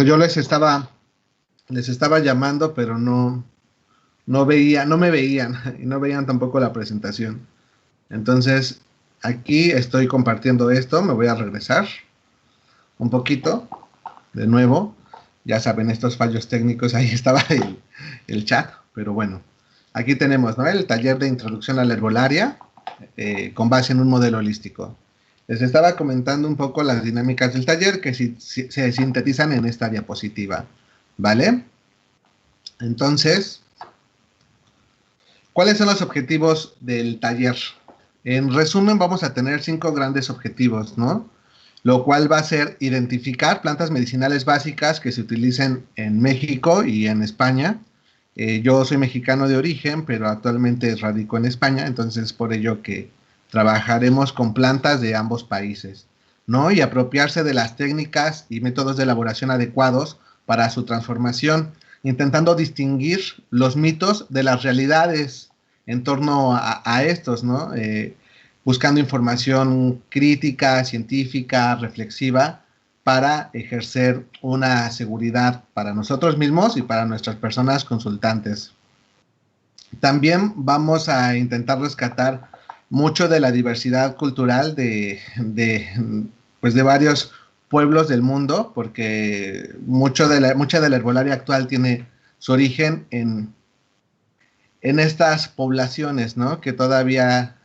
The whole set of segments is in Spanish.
Yo les estaba llamando, pero no me veían y no veían tampoco la presentación. Entonces, aquí estoy compartiendo esto, me voy a regresar un poquito de nuevo. Ya saben, estos fallos técnicos, ahí estaba el chat, pero bueno. Aquí tenemos, ¿no?, el taller de introducción a la herbolaria con base en un modelo holístico. Les estaba comentando un poco las dinámicas del taller que se sintetizan en esta diapositiva, ¿vale? Entonces, ¿cuáles son los objetivos del taller? En resumen, vamos a tener 5 grandes objetivos, ¿no? Lo cual va a ser identificar plantas medicinales básicas que se utilicen en México y en España. Yo soy mexicano de origen, pero actualmente radico en España, entonces por ello que trabajaremos con plantas de ambos países, ¿no? Y apropiarse de las técnicas y métodos de elaboración adecuados para su transformación, intentando distinguir los mitos de las realidades en torno a estos, ¿no? Buscando información crítica, científica, reflexiva, para ejercer una seguridad para nosotros mismos y para nuestras personas consultantes. También vamos a intentar rescatar mucho de la diversidad cultural pues de varios pueblos del mundo, porque mucha de la herbolaria actual tiene su origen en estas poblaciones, ¿no?, que todavía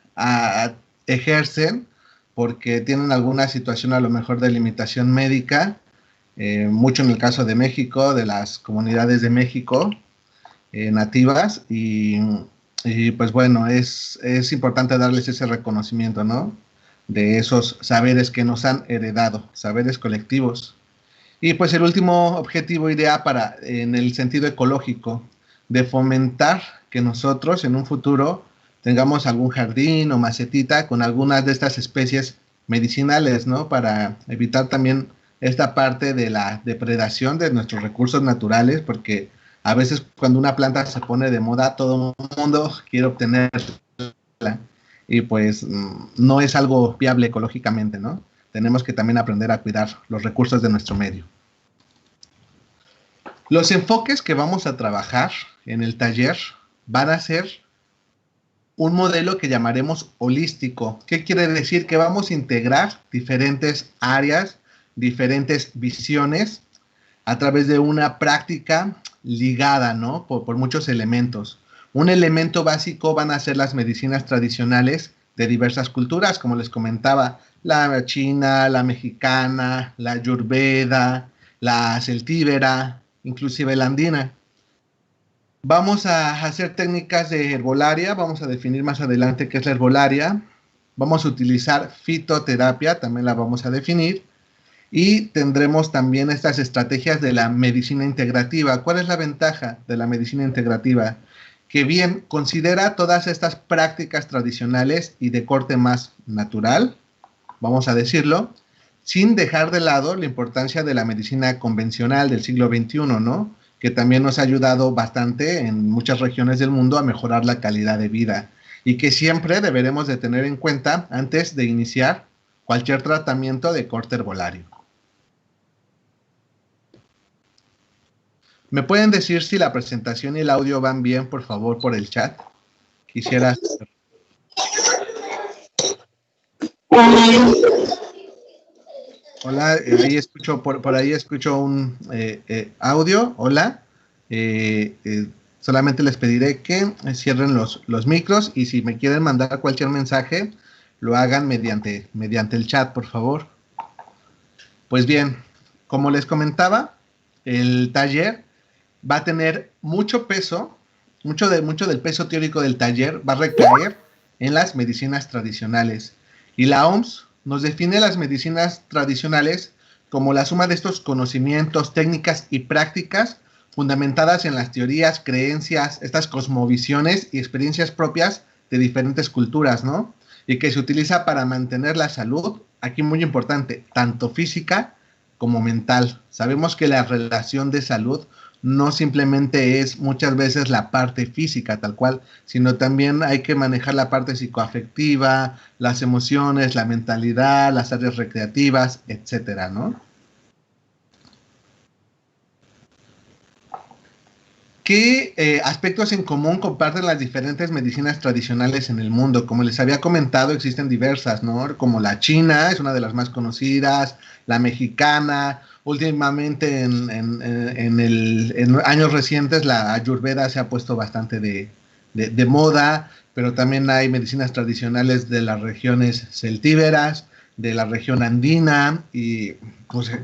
ejercen porque tienen alguna situación a lo mejor de limitación médica, mucho en el caso de México, de las comunidades de México nativas, y pues bueno, es importante darles ese reconocimiento, ¿no?, de esos saberes que nos han heredado, saberes colectivos. Y pues el último objetivo iría en el sentido ecológico, de fomentar que nosotros en un futuro tengamos algún jardín o macetita con algunas de estas especies medicinales, ¿no?, para evitar también esta parte de la depredación de nuestros recursos naturales, porque a veces cuando una planta se pone de moda, todo el mundo quiere obtenerla, y pues no es algo viable ecológicamente, ¿no? Tenemos que también aprender a cuidar los recursos de nuestro medio. Los enfoques que vamos a trabajar en el taller van a ser un modelo que llamaremos holístico. ¿Qué quiere decir? Que vamos a integrar diferentes áreas, diferentes visiones a través de una práctica ligada, ¿no?, por muchos elementos. Un elemento básico van a ser las medicinas tradicionales de diversas culturas, como les comentaba, la china, la mexicana, la ayurveda, la celtíbera, inclusive la andina. Vamos a hacer técnicas de herbolaria, vamos a definir más adelante qué es la herbolaria. Vamos a utilizar fitoterapia, también la vamos a definir. Y tendremos también estas estrategias de la medicina integrativa. ¿Cuál es la ventaja de la medicina integrativa? Que bien considera todas estas prácticas tradicionales y de corte más natural, vamos a decirlo, sin dejar de lado la importancia de la medicina convencional del siglo XXI, ¿no?, que también nos ha ayudado bastante en muchas regiones del mundo a mejorar la calidad de vida, y que siempre deberemos de tener en cuenta antes de iniciar cualquier tratamiento de corte herbolario. ¿Me pueden decir si la presentación y el audio van bien, por favor, por el chat? Quisiera... Hola, ahí escucho, por ahí escucho un audio. Hola. Solamente les pediré que cierren los micros, y si me quieren mandar cualquier mensaje, lo hagan mediante el chat, por favor. Pues bien, como les comentaba, el taller va a tener mucho peso, mucho del peso teórico del taller va a recaer en las medicinas tradicionales. Y la OMS nos define las medicinas tradicionales como la suma de estos conocimientos, técnicas y prácticas fundamentadas en las teorías, creencias, estas cosmovisiones y experiencias propias de diferentes culturas, ¿no? Y que se utiliza para mantener la salud, aquí muy importante, tanto física como mental. Sabemos que la relación de salud no simplemente es muchas veces la parte física tal cual, sino también hay que manejar la parte psicoafectiva, las emociones, la mentalidad, las áreas recreativas, etcétera, ¿no? ¿Qué aspectos en común comparten las diferentes medicinas tradicionales en el mundo? Como les había comentado, existen diversas, ¿no? Como la china, es una de las más conocidas, la mexicana, últimamente en años recientes la ayurveda se ha puesto bastante de moda, pero también hay medicinas tradicionales de las regiones celtíberas, de la región andina y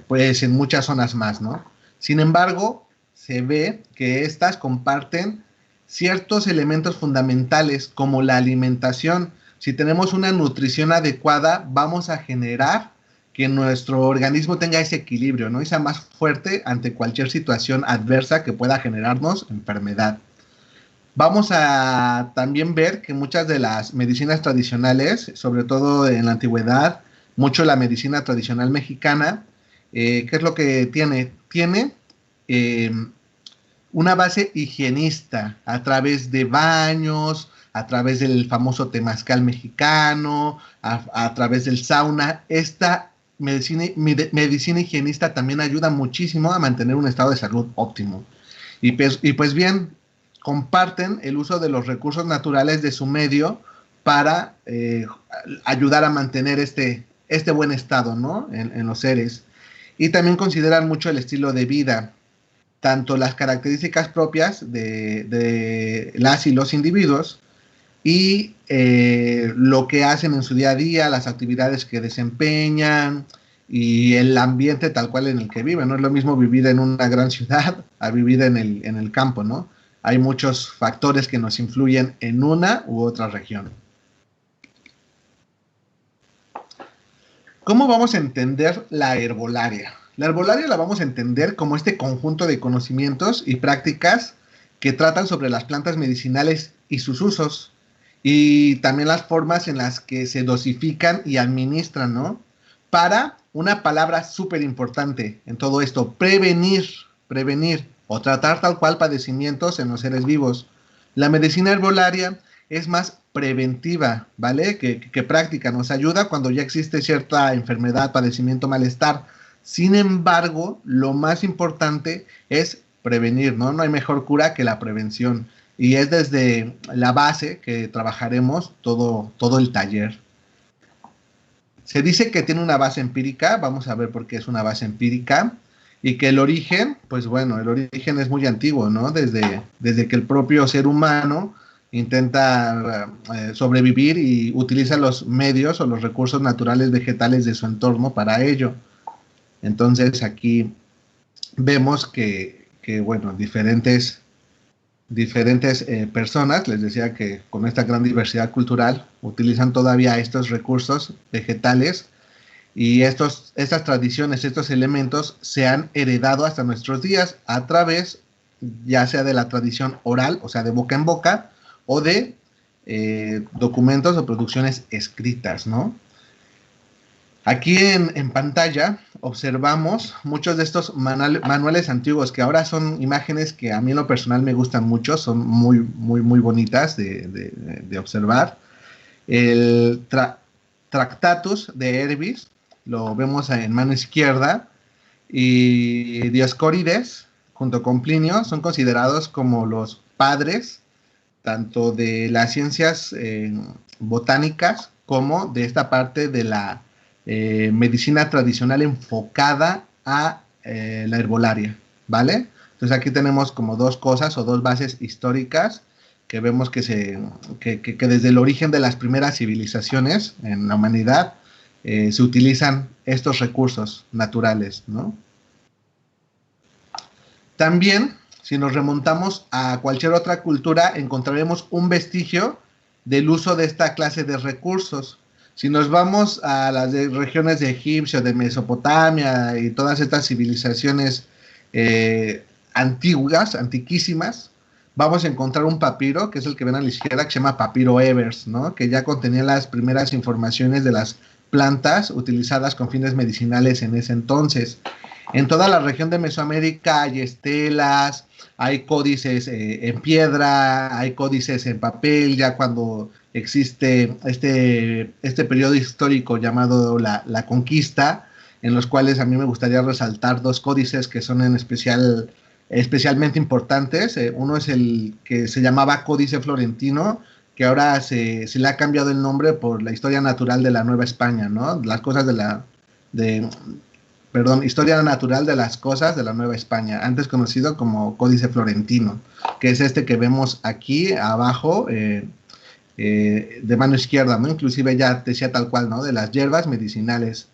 pues en muchas zonas más, ¿no? Sin embargo, se ve que estas comparten ciertos elementos fundamentales como la alimentación. Si tenemos una nutrición adecuada, vamos a generar que nuestro organismo tenga ese equilibrio, ¿no? Y sea más fuerte ante cualquier situación adversa que pueda generarnos enfermedad. Vamos a también ver que muchas de las medicinas tradicionales, sobre todo en la antigüedad, mucho la medicina tradicional mexicana, ¿qué es lo que tiene? Tiene eh, una base higienista a través de baños, a través del famoso temazcal mexicano, a través del sauna. Esta medicina higienista también ayuda muchísimo a mantener un estado de salud óptimo. Pues bien, comparten el uso de los recursos naturales de su medio para ayudar a mantener este buen estado, ¿no? En los seres. Y también consideran mucho el estilo de vida, tanto las características propias de las y los individuos y lo que hacen en su día a día, las actividades que desempeñan y el ambiente tal cual en el que viven. No es lo mismo vivir en una gran ciudad a vivir en el campo, ¿no? Hay muchos factores que nos influyen en una u otra región. ¿Cómo vamos a entender la herbolaria? La herbolaria la vamos a entender como este conjunto de conocimientos y prácticas que tratan sobre las plantas medicinales y sus usos, y también las formas en las que se dosifican y administran, ¿no? Para una palabra súper importante en todo esto, prevenir o tratar tal cual padecimientos en los seres vivos. La medicina herbolaria es más preventiva, ¿vale? Que práctica, nos ayuda cuando ya existe cierta enfermedad, padecimiento, malestar. Sin embargo, lo más importante es prevenir, ¿no? No hay mejor cura que la prevención. Y es desde la base que trabajaremos todo el taller. Se dice que tiene una base empírica, vamos a ver por qué es una base empírica, y que el origen, pues bueno, el origen es muy antiguo, ¿no? Desde que el propio ser humano intenta sobrevivir y utiliza los medios o los recursos naturales vegetales de su entorno para ello. Entonces aquí vemos que bueno, diferentes personas, les decía que con esta gran diversidad cultural, utilizan todavía estos recursos vegetales y estas tradiciones, estos elementos se han heredado hasta nuestros días a través ya sea de la tradición oral, o sea, de boca en boca, o de documentos o producciones escritas, ¿no? Aquí en pantalla observamos muchos de estos manuales antiguos que ahora son imágenes que a mí en lo personal me gustan mucho, son muy bonitas de observar. El Tractatus de Herbis, lo vemos en mano izquierda, y Dioscórides, junto con Plinio, son considerados como los padres tanto de las ciencias botánicas como de esta parte de la medicina tradicional enfocada a la herbolaria, ¿vale? Entonces aquí tenemos como dos cosas o dos bases históricas que vemos que desde el origen de las primeras civilizaciones en la humanidad se utilizan estos recursos naturales, ¿no? También, si nos remontamos a cualquier otra cultura, encontraremos un vestigio del uso de esta clase de recursos. Si nos vamos a las regiones de Egipcio, de Mesopotamia y todas estas civilizaciones antiguas, antiquísimas, vamos a encontrar un papiro, que es el que ven a la izquierda, que se llama Papiro Ebers, ¿no? Que ya contenía las primeras informaciones de las plantas utilizadas con fines medicinales en ese entonces. En toda la región de Mesoamérica hay estelas, hay códices en piedra, hay códices en papel, ya cuando existe este periodo histórico llamado la conquista, en los cuales a mí me gustaría resaltar dos códices que son en especial especialmente importantes. Uno es el que se llamaba Códice Florentino, que ahora se le ha cambiado el nombre por la historia natural de la Nueva España, ¿no? Las cosas de, perdón, historia natural de las cosas de la Nueva España, antes conocido como Códice Florentino, que es este que vemos aquí abajo, de mano izquierda, ¿no? Inclusive ya decía tal cual, ¿no? De las hierbas medicinales.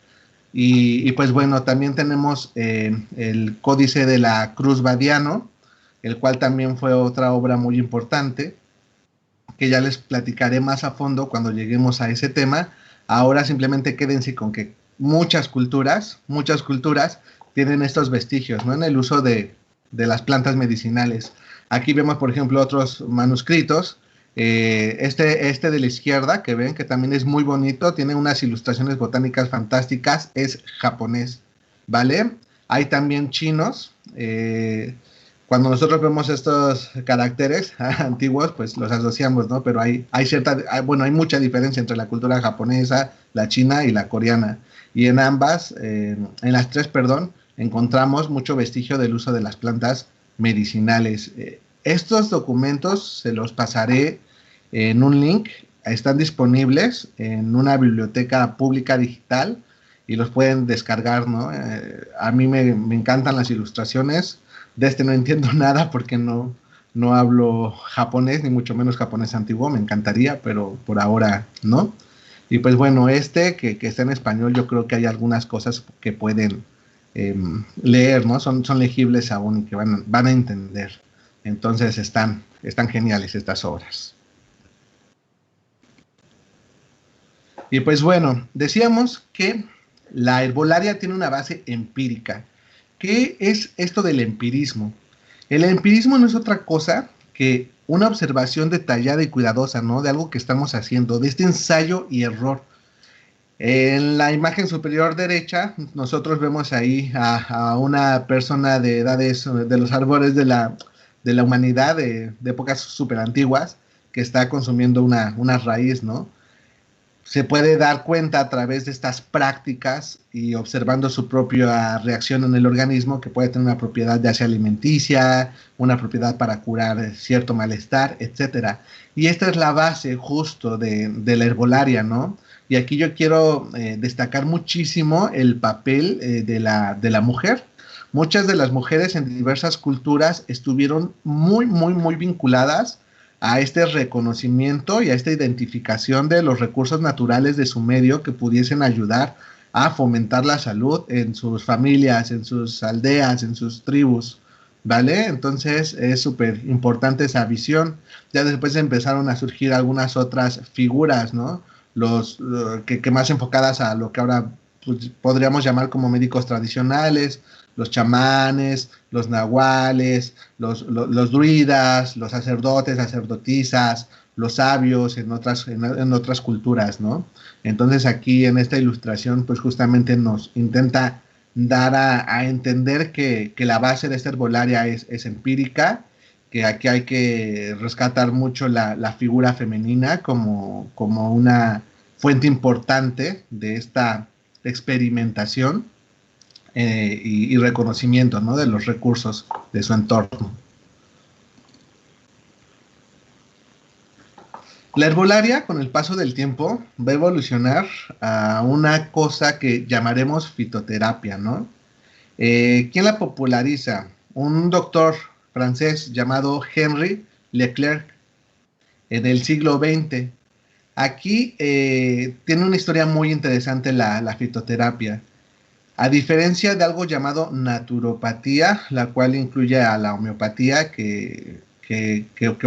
Y pues bueno, también tenemos el Códice de la Cruz Badiano, el cual también fue otra obra muy importante, que ya les platicaré más a fondo cuando lleguemos a ese tema. Ahora simplemente quédense con que muchas culturas tienen estos vestigios, ¿no? En el uso de las plantas medicinales. Aquí vemos, por ejemplo, otros manuscritos. Este de la izquierda, que ven que también es muy bonito, tiene unas ilustraciones botánicas fantásticas, es japonés, ¿vale? Hay también chinos. Cuando nosotros vemos estos caracteres antiguos, pues los asociamos, ¿no? Pero hay mucha diferencia entre la cultura japonesa, la china y la coreana. Y en ambas, en las tres, perdón, encontramos mucho vestigio del uso de las plantas medicinales. Estos documentos se los pasaré en un link, están disponibles en una biblioteca pública digital y los pueden descargar, ¿no? A mí me encantan las ilustraciones. De este no entiendo nada porque no hablo japonés, ni mucho menos japonés antiguo, me encantaría, pero por ahora no. Y pues bueno, que está en español, yo creo que hay algunas cosas que pueden leer, ¿no? Son legibles aún y que van a entender. Entonces están geniales estas obras. Y pues bueno, decíamos que la herbolaria tiene una base empírica. ¿Qué es esto del empirismo? El empirismo no es otra cosa que una observación detallada y cuidadosa, ¿no? De algo que estamos haciendo, de este ensayo y error. En la imagen superior derecha, nosotros vemos ahí a una persona de edades de los árboles de la humanidad, de épocas súper antiguas, que está consumiendo una raíz, ¿no? Se puede dar cuenta a través de estas prácticas y observando su propia reacción en el organismo que puede tener una propiedad ya sea alimenticia, una propiedad para curar cierto malestar, etcétera. Y esta es la base justo de la herbolaria, ¿no? Y aquí yo quiero destacar muchísimo el papel de la mujer. Muchas de las mujeres en diversas culturas estuvieron muy, muy, muy vinculadas a este reconocimiento y a esta identificación de los recursos naturales de su medio que pudiesen ayudar a fomentar la salud en sus familias, en sus aldeas, en sus tribus, ¿vale? Entonces es súper importante esa visión. Ya después empezaron a surgir algunas otras figuras, ¿no? Que más enfocadas a lo que ahora pues, podríamos llamar como médicos tradicionales, los chamanes, los nahuales, los druidas, los sacerdotes, sacerdotisas, los sabios en otras culturas, ¿no? Entonces aquí en esta ilustración pues justamente nos intenta dar a entender que la base de esta herbolaria es empírica, que aquí hay que rescatar mucho la figura femenina como una fuente importante de esta experimentación y reconocimiento, ¿no? De los recursos de su entorno. La herbolaria, con el paso del tiempo, va a evolucionar a una cosa que llamaremos fitoterapia, ¿no? ¿Quién la populariza? Un doctor francés llamado Henri Leclerc en el siglo XX. Aquí tiene una historia muy interesante la fitoterapia. A diferencia de algo llamado naturopatía, la cual incluye a la homeopatía, que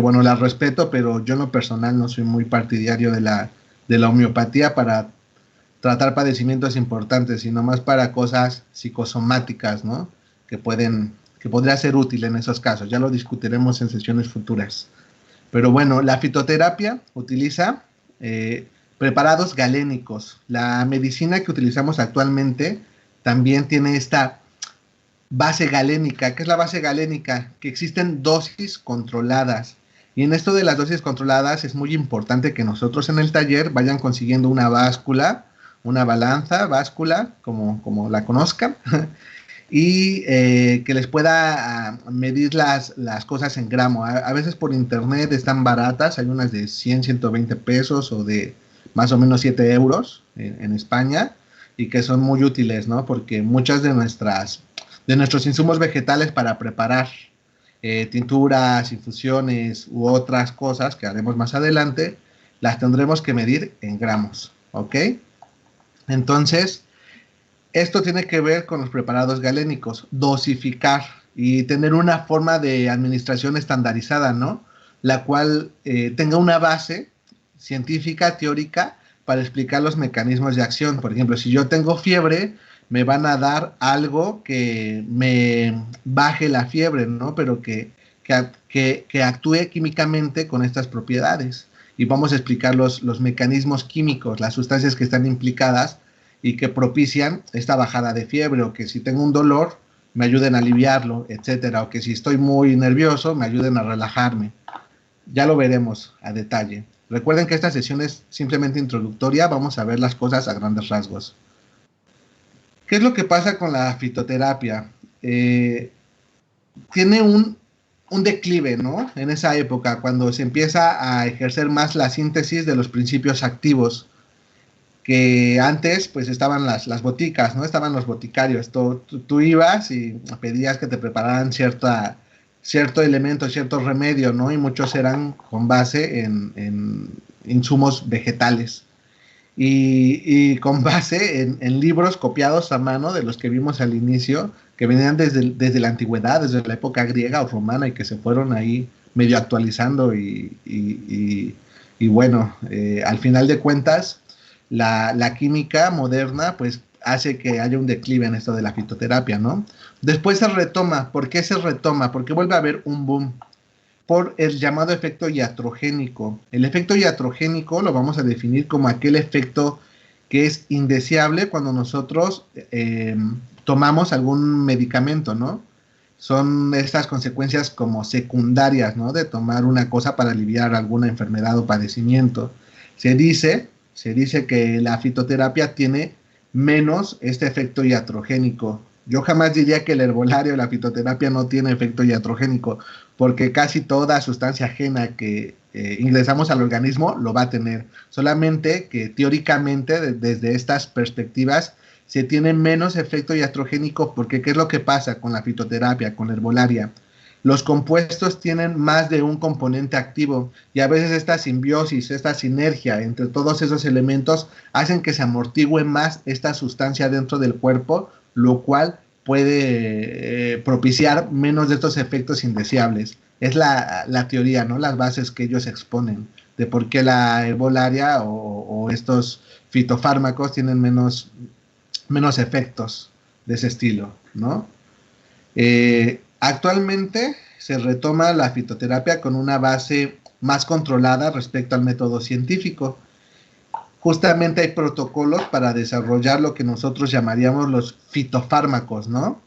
bueno, la respeto, pero yo en lo personal no soy muy partidario de la homeopatía para tratar padecimientos importantes, sino más para cosas psicosomáticas, ¿no? Que podría ser útil en esos casos. Ya lo discutiremos en sesiones futuras. Pero bueno, la fitoterapia utiliza preparados galénicos. La medicina que utilizamos actualmente también tiene esta base galénica. ¿Qué es la base galénica? Que existen dosis controladas. Y en esto de las dosis controladas es muy importante que nosotros en el taller vayan consiguiendo una báscula, una balanza, báscula, como la conozcan, y que les pueda medir las cosas en gramo. A veces por internet están baratas, hay unas de 100, 120 pesos o de más o menos 7 euros en España, y que son muy útiles, ¿no? Porque muchas de nuestros insumos vegetales para preparar tinturas, infusiones u otras cosas que haremos más adelante, las tendremos que medir en gramos, ¿ok? Entonces, esto tiene que ver con los preparados galénicos, dosificar y tener una forma de administración estandarizada, ¿no? La cual tenga una base científica, teórica, para explicar los mecanismos de acción. Por ejemplo, si yo tengo fiebre, me van a dar algo que me baje la fiebre, ¿no? Pero que actúe químicamente con estas propiedades. Y vamos a explicar los mecanismos químicos, las sustancias que están implicadas y que propician esta bajada de fiebre, o que si tengo un dolor me ayuden a aliviarlo, etcétera, o que si estoy muy nervioso me ayuden a relajarme. Ya lo veremos a detalle. Recuerden que esta sesión es simplemente introductoria, vamos a ver las cosas a grandes rasgos. ¿Qué es lo que pasa con la fitoterapia? Tiene un declive, ¿no? En esa época, cuando se empieza a ejercer más la síntesis de los principios activos, que antes pues estaban las boticas, ¿no? Estaban los boticarios. Tú ibas y pedías que te prepararan cierto elemento, cierto remedio, ¿no? Y muchos eran con base en insumos vegetales. Y con base en libros copiados a mano de los que vimos al inicio, que venían desde la antigüedad, desde la época griega o romana, y que se fueron ahí medio actualizando y bueno, al final de cuentas, la química moderna pues hace que haya un declive en esto de la fitoterapia, ¿no? Después se retoma. ¿Por qué se retoma? Porque vuelve a haber un boom por el llamado efecto iatrogénico. El efecto iatrogénico lo vamos a definir como aquel efecto que es indeseable cuando nosotros tomamos algún medicamento, ¿no? Son estas consecuencias como secundarias, ¿no? De tomar una cosa para aliviar alguna enfermedad o padecimiento. Se dice que la fitoterapia tiene menos este efecto iatrogénico. Yo jamás diría que el herbolario, la fitoterapia, no tiene efecto iatrogénico, porque casi toda sustancia ajena que ingresamos al organismo lo va a tener. Solamente que teóricamente, desde estas perspectivas, se tiene menos efecto iatrogénico, porque ¿qué es lo que pasa con la fitoterapia, con la herbolaria? Los compuestos tienen más de un componente activo, y a veces esta simbiosis, esta sinergia entre todos esos elementos hacen que se amortigüe más esta sustancia dentro del cuerpo, lo cual puede propiciar menos de estos efectos indeseables. Es la teoría, ¿no? Las bases que ellos exponen de por qué la herbolaria o estos fitofármacos tienen menos efectos de ese estilo, ¿no? Actualmente se retoma la fitoterapia con una base más controlada respecto al método científico. Justamente hay protocolos para desarrollar lo que nosotros llamaríamos los fitofármacos, ¿no?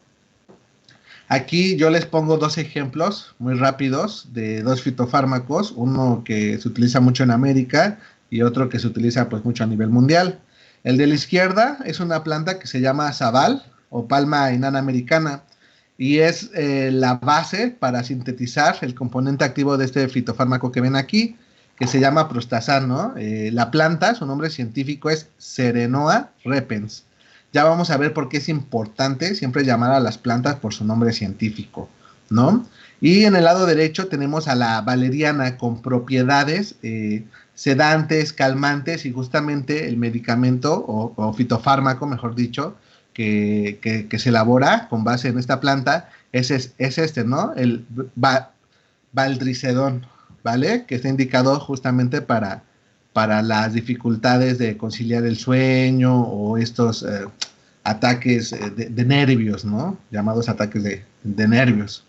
Aquí yo les pongo dos ejemplos muy rápidos de dos fitofármacos, uno que se utiliza mucho en América y otro que se utiliza pues mucho a nivel mundial. El de la izquierda es una planta que se llama sabal o palma enana americana, y es la base para sintetizar el componente activo de este fitofármaco que ven aquí, que se llama prostazán, ¿no? La planta, su nombre científico es Serenoa repens. Ya vamos a ver por qué es importante siempre llamar a las plantas por su nombre científico, ¿no? Y en el lado derecho tenemos a la valeriana, con propiedades sedantes, calmantes, y justamente el medicamento o fitofármaco, mejor dicho, que se elabora con base en esta planta es este, ¿no? El valdricedón, ¿vale? Que está indicado justamente para las dificultades de conciliar el sueño o estos ataques de nervios, ¿no? Llamados ataques de nervios.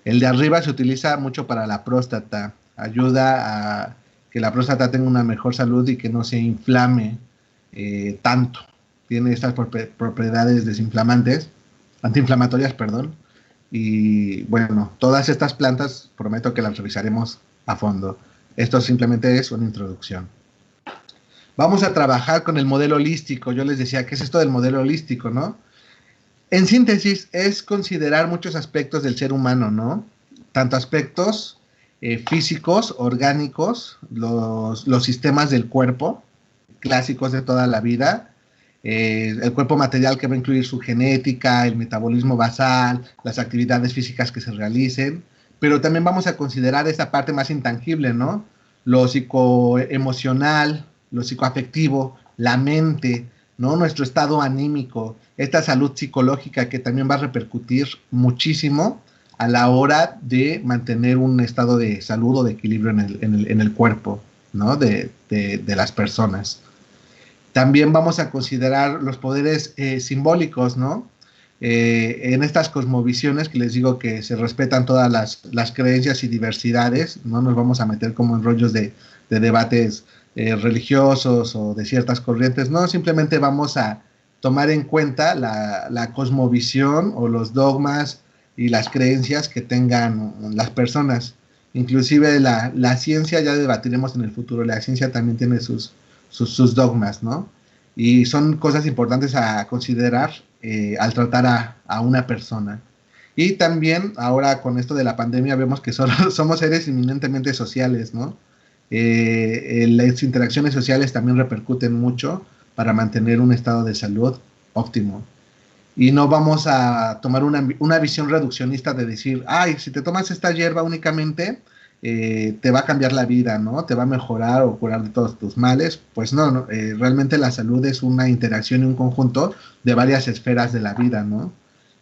El de arriba se utiliza mucho para la próstata, ayuda a que la próstata tenga una mejor salud y que no se inflame tanto. Tiene estas propiedades desinflamantes, antiinflamatorias, perdón. Y bueno, todas estas plantas prometo que las revisaremos a fondo. Esto simplemente es una introducción. Vamos a trabajar con el modelo holístico. Yo les decía, ¿qué es esto del modelo holístico, no? En síntesis, es considerar muchos aspectos del ser humano, ¿no? Tanto aspectos físicos, orgánicos, los sistemas del cuerpo, clásicos de toda la vida, el cuerpo material que va a incluir su genética, el metabolismo basal, las actividades físicas que se realicen, pero también vamos a considerar esta parte más intangible, ¿no? Lo psicoemocional, lo psicoafectivo, la mente, ¿no? Nuestro estado anímico, esta salud psicológica que también va a repercutir muchísimo a la hora de mantener un estado de salud o de equilibrio en el cuerpo, ¿no? De las personas. También vamos a considerar los poderes simbólicos, ¿no? En estas cosmovisiones que les digo que se respetan todas las creencias y diversidades, no nos vamos a meter como en rollos de debates religiosos o de ciertas corrientes, no, simplemente vamos a tomar en cuenta la cosmovisión o los dogmas y las creencias que tengan las personas. Inclusive la ciencia, ya debatiremos en el futuro, la ciencia también tiene sus dogmas, ¿no? Y son cosas importantes a considerar al tratar a una persona. Y también ahora con esto de la pandemia vemos que solo somos seres eminentemente sociales, ¿no? Las interacciones sociales también repercuten mucho para mantener un estado de salud óptimo. Y no vamos a tomar una visión reduccionista de decir, ay, si te tomas esta hierba únicamente, te va a cambiar la vida, ¿no? Te va a mejorar o curar de todos tus males. Pues no, no realmente la salud es una interacción y un conjunto de varias esferas de la vida, ¿no?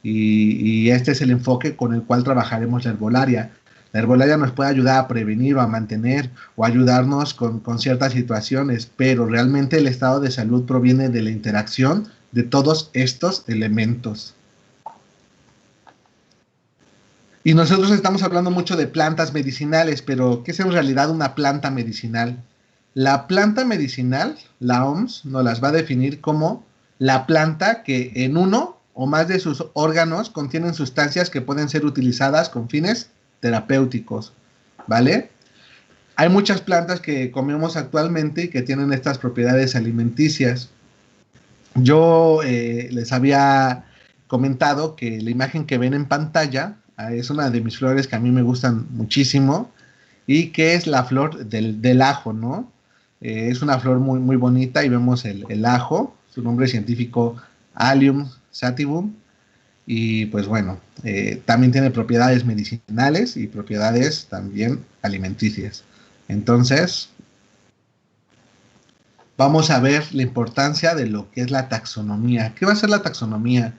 Y este es el enfoque con el cual trabajaremos la herbolaria. La herbolaria nos puede ayudar a prevenir o a mantener o ayudarnos con ciertas situaciones, pero realmente el estado de salud proviene de la interacción de todos estos elementos. Y nosotros estamos hablando mucho de plantas medicinales, pero ¿qué es en realidad una planta medicinal? La planta medicinal, la OMS, nos las va a definir como la planta que en uno o más de sus órganos contienen sustancias que pueden ser utilizadas con fines terapéuticos, ¿vale? Hay muchas plantas que comemos actualmente y que tienen estas propiedades alimenticias. Yo les había comentado que la imagen que ven en pantalla es una de mis flores que a mí me gustan muchísimo y que es la flor del ajo, ¿no? Es una flor muy, muy bonita y vemos el ajo, su nombre científico Allium sativum, y pues bueno, también tiene propiedades medicinales y propiedades también alimenticias. Entonces, vamos a ver la importancia de lo que es la taxonomía. ¿Qué va a ser la taxonomía?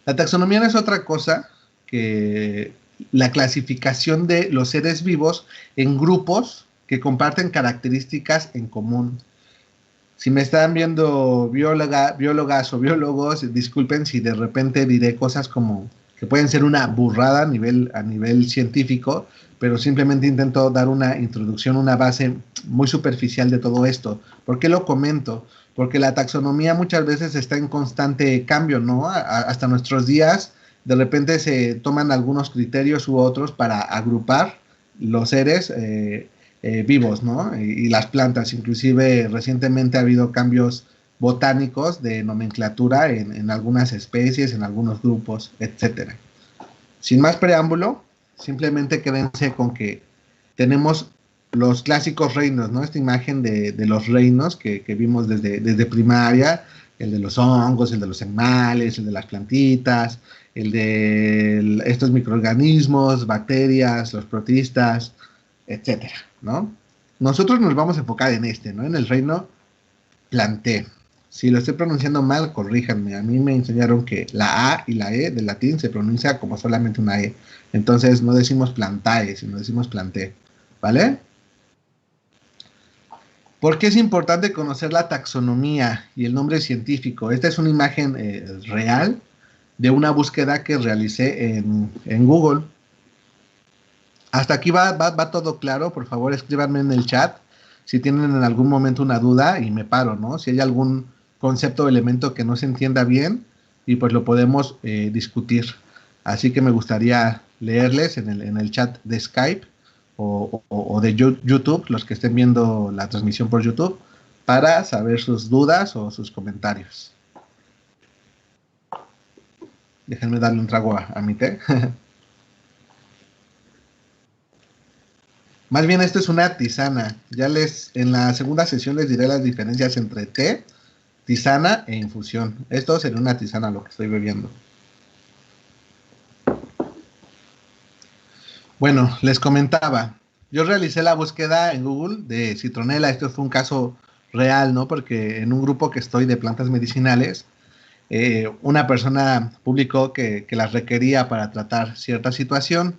La taxonomía no es otra cosa que la clasificación de los seres vivos en grupos que comparten características en común. Si me están viendo biólogas o biólogos, disculpen si de repente diré cosas como que pueden ser una burrada a nivel científico, pero simplemente intento dar una introducción, una base muy superficial de todo esto. ¿Por qué lo comento? Porque la taxonomía muchas veces está en constante cambio, ¿no? Hasta nuestros días, de repente se toman algunos criterios u otros para agrupar los seres vivos, ¿no? Y las plantas. Inclusive recientemente ha habido cambios botánicos de nomenclatura en algunas especies, en algunos grupos, etcétera. Sin más preámbulo, simplemente quédense con que tenemos los clásicos reinos, ¿no? Esta imagen de los reinos que vimos desde primaria, el de los hongos, el de los animales, el de las plantitas, el de estos microorganismos, bacterias, los protistas, etcétera, ¿no? Nosotros nos vamos a enfocar en este, ¿no? En el reino planté. Si lo estoy pronunciando mal, corríjanme. A mí me enseñaron que la A y la E del latín se pronuncia como solamente una E. Entonces no decimos plantae, sino decimos planté, ¿vale? ¿Por qué es importante conocer la taxonomía y el nombre científico? Esta es una imagen real de una búsqueda que realicé en Google. Hasta aquí va todo claro. Por favor, escríbanme en el chat si tienen en algún momento una duda y me paro, ¿no? Si hay algún concepto o elemento que no se entienda bien y pues lo podemos discutir. Así que me gustaría leerles en el chat de Skype o de YouTube, los que estén viendo la transmisión por YouTube, para saber sus dudas o sus comentarios. Déjenme darle un trago a mi té. Más bien esto es una tisana. En la segunda sesión les diré las diferencias entre té, tisana e infusión. Esto sería una tisana lo que estoy bebiendo. Bueno, les comentaba, yo realicé la búsqueda en Google de citronela. Esto fue un caso real, ¿no? Porque en un grupo que estoy de plantas medicinales, una persona publicó que las requería para tratar cierta situación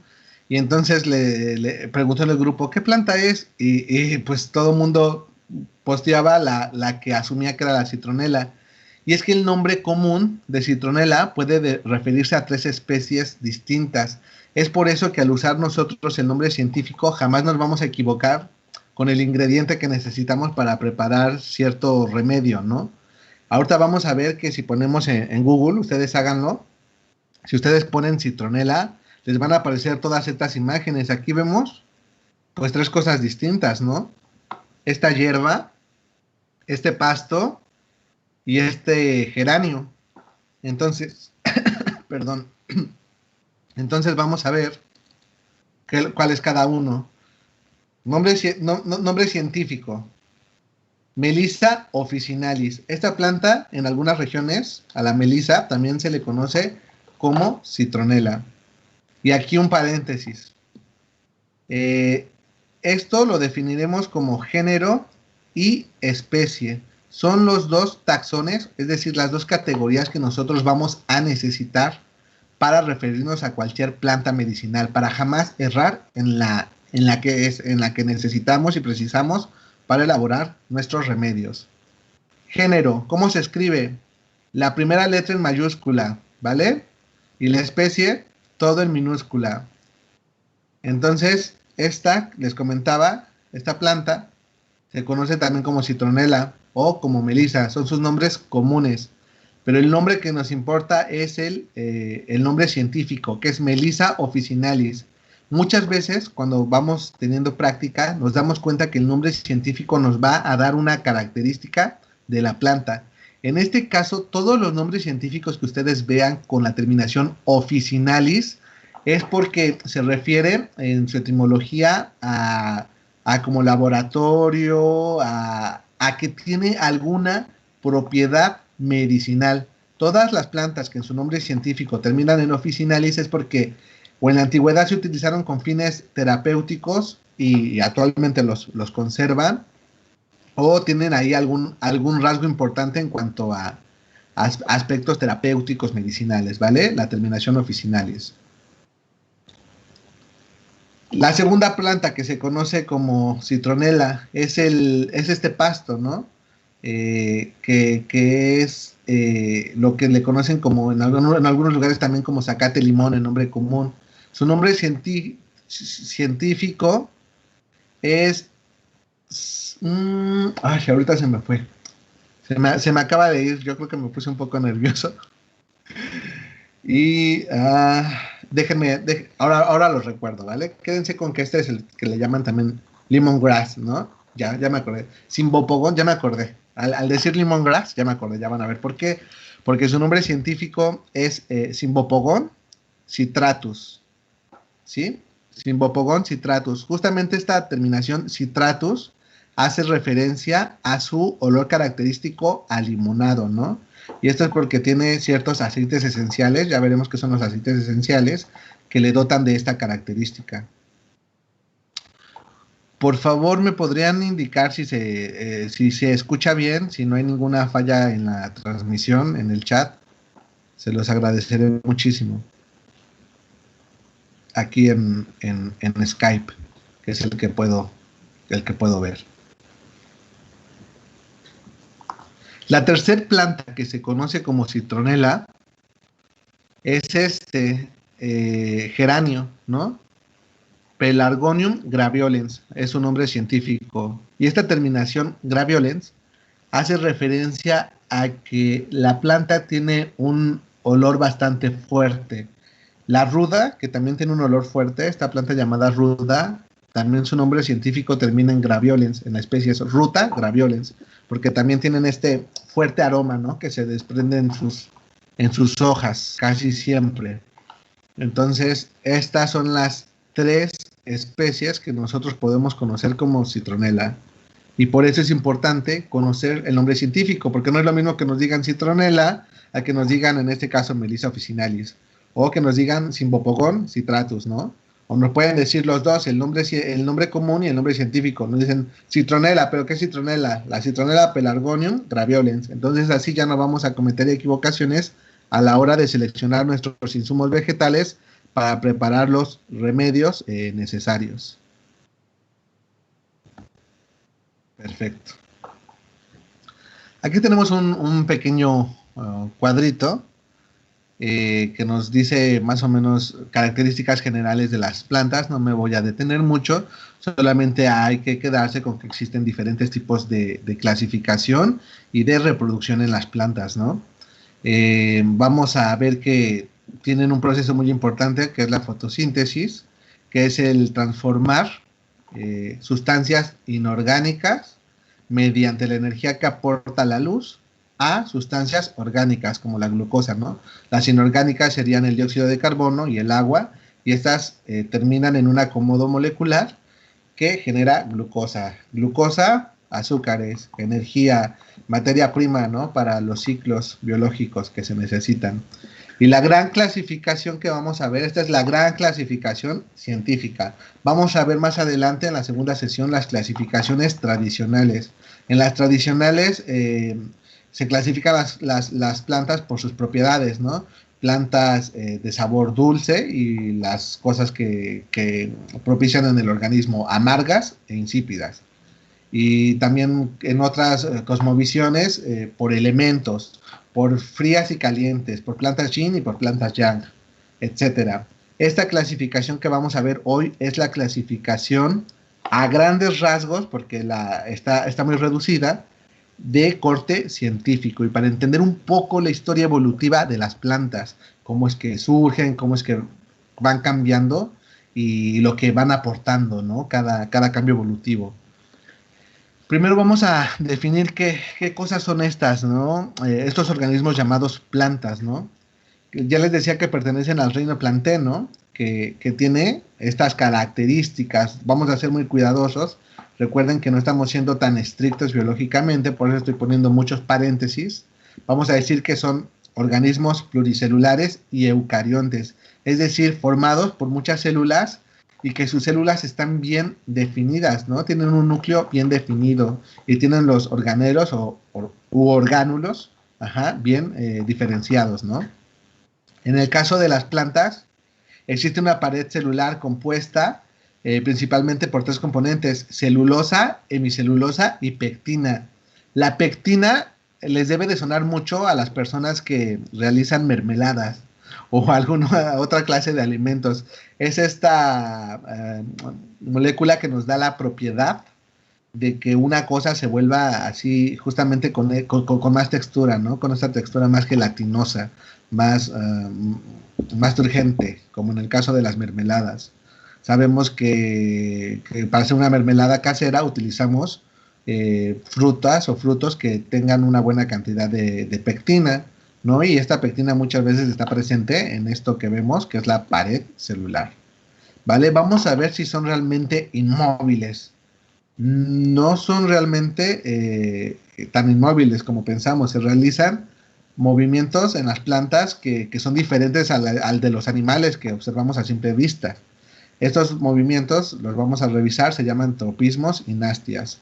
y entonces le preguntó en el grupo qué planta es y pues todo el mundo posteaba la que asumía que era la citronela. Y es que el nombre común de citronela puede referirse a 3 especies distintas. Es por eso que al usar nosotros el nombre científico jamás nos vamos a equivocar con el ingrediente que necesitamos para preparar cierto remedio, ¿no? Ahorita vamos a ver que si ponemos en Google, ustedes háganlo, si ustedes ponen citronela, les van a aparecer todas estas imágenes. Aquí vemos pues 3 cosas distintas, ¿no? Esta hierba, este pasto y este geranio. Entonces, perdón. Entonces vamos a ver cuál es cada uno. Nombre científico. Melissa officinalis. Esta planta, en algunas regiones, a la melisa también se le conoce como citronela. Y aquí un paréntesis. Esto lo definiremos como género y especie. Son los 2 taxones, es decir, las 2 categorías que nosotros vamos a necesitar para referirnos a cualquier planta medicinal, para jamás errar en la que necesitamos y precisamos para elaborar nuestros remedios. Género, ¿cómo se escribe? La primera letra en mayúscula, ¿vale? Y la especie, todo en minúscula. Entonces, les comentaba, esta planta se conoce también como citronela o como melisa, son sus nombres comunes. Pero el nombre que nos importa es el nombre científico, que es Melissa officinalis. Muchas veces, cuando vamos teniendo práctica, nos damos cuenta que el nombre científico nos va a dar una característica de la planta. En este caso, todos los nombres científicos que ustedes vean con la terminación officinalis es porque se refiere en su etimología a como laboratorio, a que tiene alguna propiedad medicinal. Todas las plantas que en su nombre científico terminan en officinalis es porque o en la antigüedad se utilizaron con fines terapéuticos y actualmente los conservan, o tienen ahí algún rasgo importante en cuanto a aspectos terapéuticos medicinales, ¿vale? La terminación officinalis. La segunda planta que se conoce como citronela es este pasto, ¿no? Que es lo que le conocen como en algunos lugares también como zacate limón, el nombre común. Su nombre científico es... ay, ahorita se me fue. Se me acaba de ir, yo creo que me puse un poco nervioso. Y ahora lo recuerdo, ¿vale? Quédense con que este es el que le llaman también lemongrass, ¿no? Ya me acordé. Simbopogón, ya me acordé. Al decir lemongrass, ya me acordé, ya van a ver por qué. Porque su nombre científico es Simbopogón citratus, ¿sí? Simbopogón citratus. Justamente esta terminación citratus hace referencia a su olor característico a limonado, ¿no? Y esto es porque tiene ciertos aceites esenciales, ya veremos qué son los aceites esenciales, que le dotan de esta característica. Por favor, ¿me podrían indicar si se escucha bien, si no hay ninguna falla en la transmisión, en el chat? Se los agradeceré muchísimo. Aquí en Skype, que es el que puedo ver. La tercera planta que se conoce como citronela es geranio, ¿no? Pelargonium graveolens es su nombre científico. Y esta terminación graveolens hace referencia a que la planta tiene un olor bastante fuerte. La ruda, que también tiene un olor fuerte, esta planta llamada ruda, también su nombre científico termina en graveolens, en la especie es Ruta graveolens, porque también tienen este fuerte aroma, ¿no? Que se desprende en sus hojas, casi siempre. Entonces, estas son las 3 especies que nosotros podemos conocer como citronela. Y por eso es importante conocer el nombre científico, porque no es lo mismo que nos digan citronela a que nos digan, en este caso, Melissa officinalis, o que nos digan Cymbopogon citratus, ¿no? O nos pueden decir los dos, el nombre común y el nombre científico. Nos dicen citronela, ¿pero qué citronela? La citronela Pelargonium graveolens. Entonces así ya no vamos a cometer equivocaciones a la hora de seleccionar nuestros insumos vegetales para preparar los remedios necesarios. Perfecto. Aquí tenemos un pequeño cuadrito que nos dice más o menos características generales de las plantas. No me voy a detener mucho, solamente hay que quedarse con que existen diferentes tipos de clasificación y de reproducción en las plantas, ¿no? Vamos a ver que tienen un proceso muy importante que es la fotosíntesis, que es el transformar sustancias inorgánicas mediante la energía que aporta la luz a sustancias orgánicas como la glucosa, ¿no? Las inorgánicas serían el dióxido de carbono y el agua, y estas terminan en un acomodo molecular que genera glucosa. Glucosa, azúcares, energía, materia prima, ¿no? Para los ciclos biológicos que se necesitan. Y la gran clasificación que vamos a ver, esta es la gran clasificación científica. Vamos a ver más adelante en la segunda sesión las clasificaciones tradicionales. En las tradicionales se clasifican las plantas por sus propiedades, ¿no? Plantas de sabor dulce y las cosas que propician en el organismo, amargas e insípidas. Y también en otras cosmovisiones por elementos, por frías y calientes, por plantas yin y por plantas yang, etcétera. Esta clasificación que vamos a ver hoy es la clasificación a grandes rasgos, porque está muy reducida, de corte científico, y para entender un poco la historia evolutiva de las plantas, cómo es que surgen, cómo es que van cambiando y lo que van aportando, ¿no? Cada cambio evolutivo. Primero vamos a definir qué cosas son estas, ¿no? Estos organismos llamados plantas, ¿no? Ya les decía que pertenecen al reino planteno, que tiene estas características. Vamos a ser muy cuidadosos. Recuerden que no estamos siendo tan estrictos biológicamente, por eso estoy poniendo muchos paréntesis. Vamos a decir que son organismos pluricelulares y eucariontes, es decir, formados por muchas células y que sus células están bien definidas, ¿no? Tienen un núcleo bien definido y tienen los organelos u orgánulos, bien diferenciados, ¿no? En el caso de las plantas, existe una pared celular compuesta principalmente por 3 componentes: celulosa, hemicelulosa y pectina. La pectina les debe de sonar mucho a las personas que realizan mermeladas o alguna otra clase de alimentos. Es esta molécula que nos da la propiedad de que una cosa se vuelva así, justamente con más textura, ¿no? Con esta textura más gelatinosa, más turgente, como en el caso de las mermeladas. Sabemos que para hacer una mermelada casera utilizamos frutas o frutos que tengan una buena cantidad de pectina, ¿no? Y esta pectina muchas veces está presente en esto que vemos, que es la pared celular, ¿vale? Vamos a ver si son realmente inmóviles. No son realmente tan inmóviles como pensamos. Se realizan movimientos en las plantas que son diferentes al de los animales que observamos a simple vista. Estos movimientos los vamos a revisar, se llaman tropismos y nastias.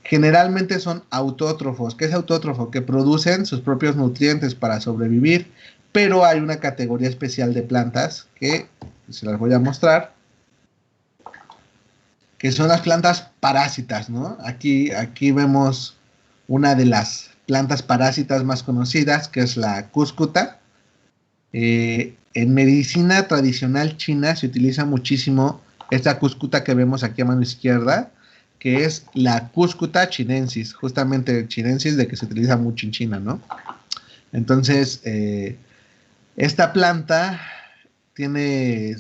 Generalmente son autótrofos. ¿Qué es autótrofo? Que producen sus propios nutrientes para sobrevivir, pero hay una categoría especial de plantas que se las voy a mostrar, que son las plantas parásitas, ¿no? Aquí vemos una de las plantas parásitas más conocidas, que es la cúscuta. En medicina tradicional china se utiliza muchísimo esta cúscuta que vemos aquí a mano izquierda, que es la Cúscuta chinensis, justamente chinensis de que se utiliza mucho en China, ¿no? Entonces, esta planta tiene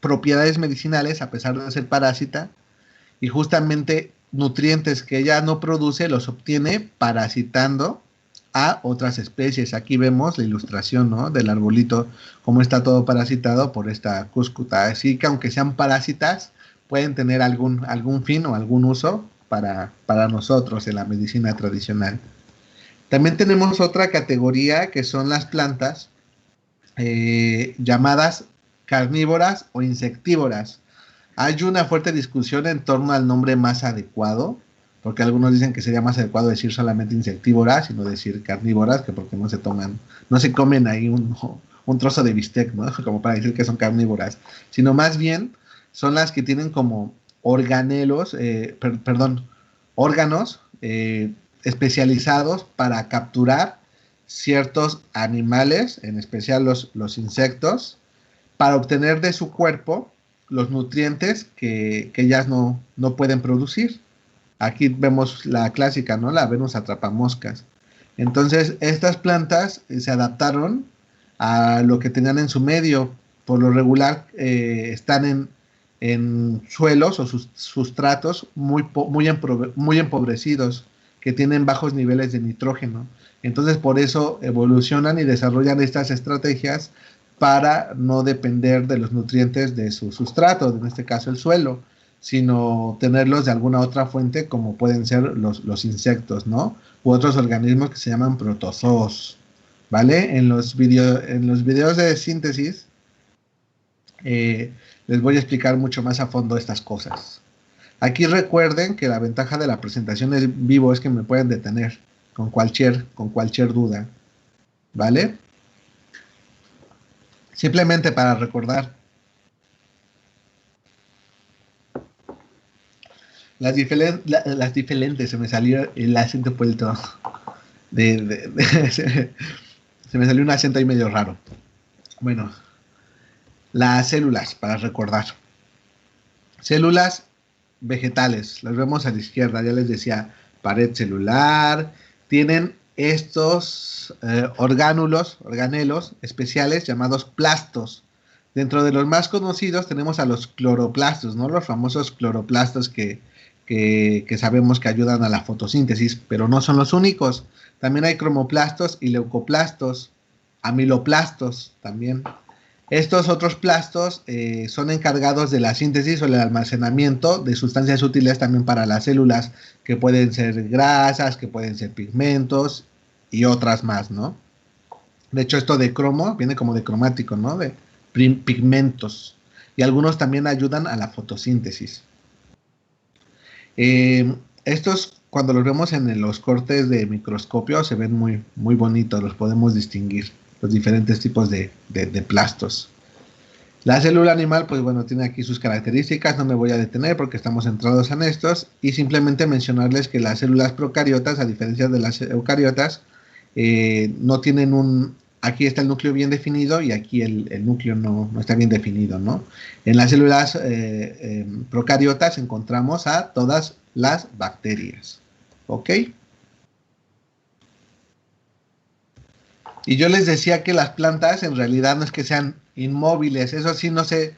propiedades medicinales a pesar de ser parásita, y justamente nutrientes que ella no produce los obtiene parasitando a otras especies. Aquí vemos la ilustración, ¿no?, del arbolito, cómo está todo parasitado por esta cúscuta. Así que aunque sean parásitas, pueden tener algún fin o algún uso para nosotros en la medicina tradicional. También tenemos otra categoría que son las plantas llamadas carnívoras o insectívoras. Hay una fuerte discusión en torno al nombre más adecuado, porque algunos dicen que sería más adecuado decir solamente insectívoras y no decir carnívoras, que porque no se comen ahí un trozo de bistec, ¿no? Como para decir que son carnívoras, sino más bien son las que tienen como órganos especializados para capturar ciertos animales, en especial los insectos, para obtener de su cuerpo los nutrientes que ellas no pueden producir. Aquí vemos la clásica, ¿no?, la Venus atrapamoscas. Entonces, estas plantas se adaptaron a lo que tenían en su medio. Por lo regular, están en suelos o sustratos muy empobrecidos, que tienen bajos niveles de nitrógeno. Entonces, por eso evolucionan y desarrollan estas estrategias para no depender de los nutrientes de su sustrato, en este caso el suelo, sino tenerlos de alguna otra fuente, como pueden ser los insectos, ¿no?, u otros organismos que se llaman protozoos, ¿vale? En los videos de síntesis les voy a explicar mucho más a fondo estas cosas. Aquí recuerden que la ventaja de la presentación en vivo es que me pueden detener con cualquier duda, ¿vale? Simplemente para recordar las diferentes, se me salió el acento puerto, se me salió un acento ahí medio raro. Bueno, las células, para recordar. Células vegetales, las vemos a la izquierda, ya les decía, pared celular, tienen estos organelos especiales llamados plastos. Dentro de los más conocidos tenemos a los cloroplastos, ¿no?, los famosos cloroplastos que sabemos que ayudan a la fotosíntesis, pero no son los únicos. También hay cromoplastos y leucoplastos, amiloplastos también. Estos otros plastos son encargados de la síntesis o el almacenamiento de sustancias útiles también para las células, que pueden ser grasas, que pueden ser pigmentos y otras más, ¿no? De hecho, esto de cromo viene como de cromático, ¿no?, de pigmentos. Y algunos también ayudan a la fotosíntesis. Estos, cuando los vemos en los cortes de microscopio, se ven muy, muy bonitos, los podemos distinguir, los diferentes tipos de plastos. La célula animal, pues bueno, tiene aquí sus características, no me voy a detener porque estamos centrados en estos, y simplemente mencionarles que las células procariotas, a diferencia de las eucariotas, no tienen aquí está el núcleo bien definido y aquí el núcleo no está bien definido, ¿no? En las células procariotas encontramos a todas las bacterias, ¿ok? Y yo les decía que las plantas en realidad no es que sean inmóviles, eso sí no se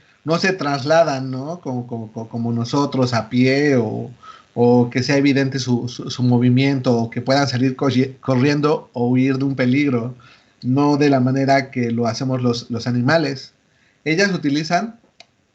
trasladan, ¿no?, como nosotros a pie o que sea evidente su movimiento, o que puedan salir corriendo o huir de un peligro, no de la manera que lo hacemos los animales. Ellas utilizan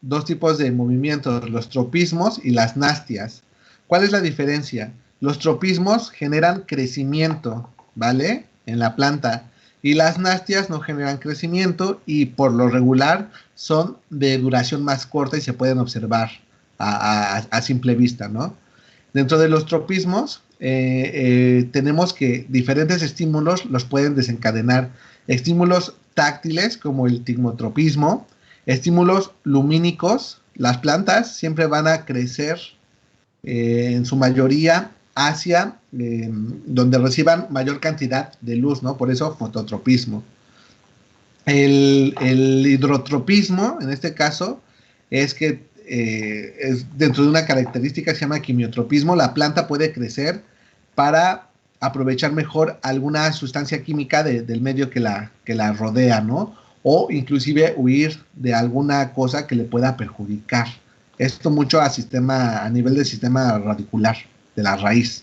dos tipos de movimientos, los tropismos y las nastias. ¿Cuál es la diferencia? Los tropismos generan crecimiento, ¿vale?, en la planta, y las nastias no generan crecimiento y por lo regular son de duración más corta y se pueden observar a simple vista, ¿no? Dentro de los tropismos tenemos que diferentes estímulos los pueden desencadenar. Estímulos táctiles como el tigmotropismo, estímulos lumínicos. Las plantas siempre van a crecer en su mayoría hacia donde reciban mayor cantidad de luz, ¿no? Por eso fototropismo. El hidrotropismo, en este caso, es que es dentro de una característica que se llama quimiotropismo. La planta puede crecer para aprovechar mejor alguna sustancia química del medio que la rodea, ¿no? O inclusive huir de alguna cosa que le pueda perjudicar. Esto mucho a nivel del sistema radicular, de la raíz.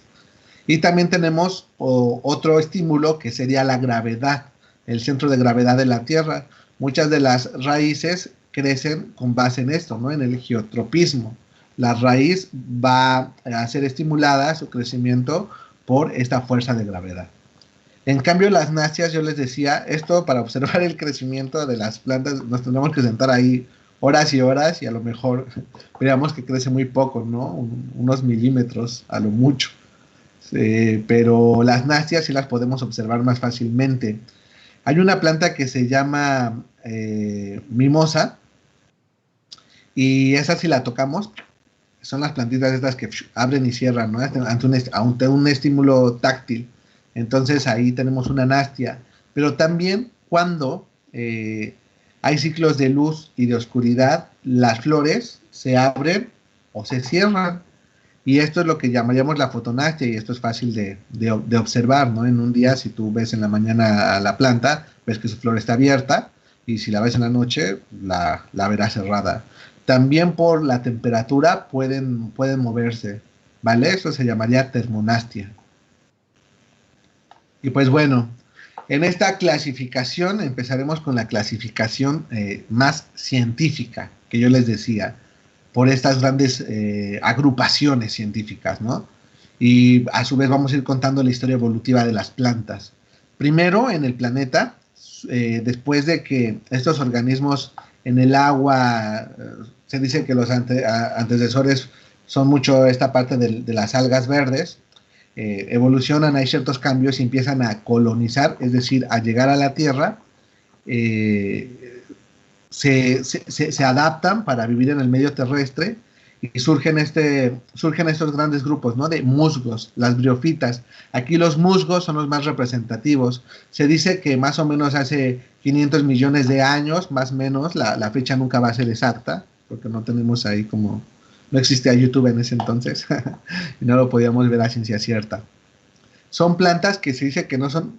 Y también tenemos otro estímulo que sería la gravedad, el centro de gravedad de la Tierra. Muchas de las raíces crecen con base en esto, ¿no? En el geotropismo. La raíz va a ser estimulada su crecimiento por esta fuerza de gravedad. En cambio, las nastias, yo les decía, esto para observar el crecimiento de las plantas, nos tendríamos que sentar ahí horas y horas y a lo mejor veríamos que crece muy poco, ¿no? Unos milímetros a lo mucho. Pero las nastias sí las podemos observar más fácilmente. Hay una planta que se llama mimosa y esa si la tocamos, son las plantitas estas que abren y cierran, ¿no? Ante un estímulo táctil. Entonces ahí tenemos una nastia. Pero también cuando hay ciclos de luz y de oscuridad, las flores se abren o se cierran. Y esto es lo que llamaríamos la fotonastia y esto es fácil de observar, ¿no? En un día, si tú ves en la mañana a la planta, ves que su flor está abierta y si la ves en la noche, la verás cerrada. También por la temperatura pueden moverse, ¿vale? Eso se llamaría termonastia. Y pues bueno, en esta clasificación empezaremos con la clasificación más científica, que yo les decía, por estas grandes agrupaciones científicas, ¿no? Y a su vez vamos a ir contando la historia evolutiva de las plantas. Primero, en el planeta, después de que estos organismos en el agua, se dice que los antecesores son mucho esta parte de las algas verdes, evolucionan, hay ciertos cambios y empiezan a colonizar, es decir, a llegar a la Tierra, se adaptan para vivir en el medio terrestre y surgen estos grandes grupos, ¿no? De musgos, las briofitas. Aquí los musgos son los más representativos. Se dice que más o menos hace 500 millones de años, más o menos, la fecha nunca va a ser exacta, porque no tenemos ahí como... No existía YouTube en ese entonces y no lo podíamos ver a ciencia cierta. Son plantas que se dice que no son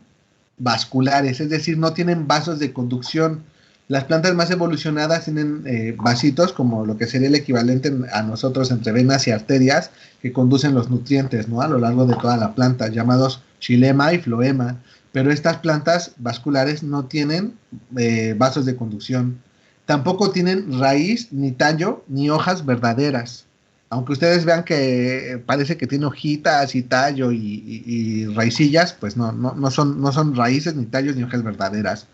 vasculares, es decir, no tienen vasos de conducción. Las plantas más evolucionadas tienen vasitos, como lo que sería el equivalente a nosotros entre venas y arterias, que conducen los nutrientes, ¿no? A lo largo de toda la planta, llamados xilema y floema. Pero estas plantas vasculares no tienen vasos de conducción. Tampoco tienen raíz, ni tallo, ni hojas verdaderas. Aunque ustedes vean que parece que tiene hojitas y tallo y raicillas, pues no son raíces, ni tallos, ni hojas verdaderas.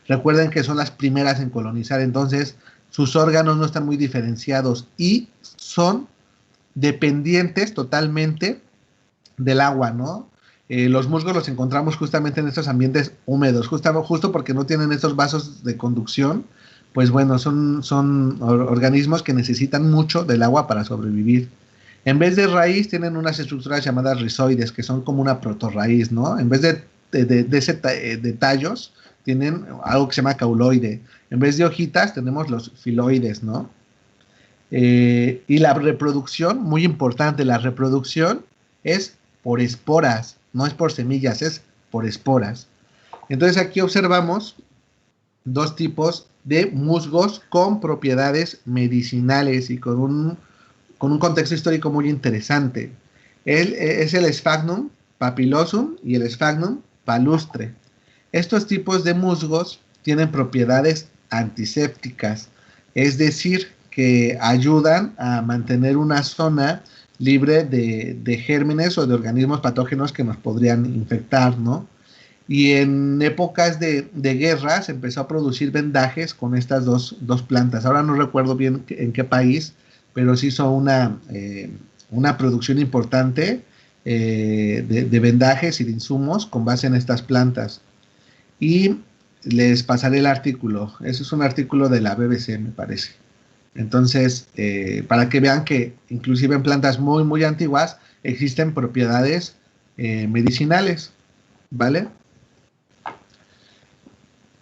Recuerden que son las primeras en colonizar, entonces sus órganos no están muy diferenciados y son dependientes totalmente del agua, ¿no? Los musgos los encontramos justamente en estos ambientes húmedos, justo porque no tienen estos vasos de conducción, pues bueno, son organismos que necesitan mucho del agua para sobrevivir. En vez de raíz tienen unas estructuras llamadas rizoides, que son como una protorraíz, ¿no? En vez de tallos, tienen algo que se llama cauloide. En vez de hojitas, tenemos los filoides, ¿no? Y la reproducción, muy importante, la reproducción es por esporas, no es por semillas, es por esporas. Entonces aquí observamos dos tipos de musgos con propiedades medicinales y con un contexto histórico muy interesante. Es el Sphagnum papilosum y el Sphagnum palustre. Estos tipos de musgos tienen propiedades antisépticas, es decir, que ayudan a mantener una zona libre de gérmenes o de organismos patógenos que nos podrían infectar, ¿no? Y en épocas de guerra se empezó a producir vendajes con estas dos plantas. Ahora no recuerdo bien en qué país, pero se hizo una producción importante de vendajes y de insumos con base en estas plantas. Y les pasaré el artículo. Ese es un artículo de la BBC, me parece. Entonces, para que vean que inclusive en plantas muy, muy antiguas existen propiedades medicinales, ¿vale?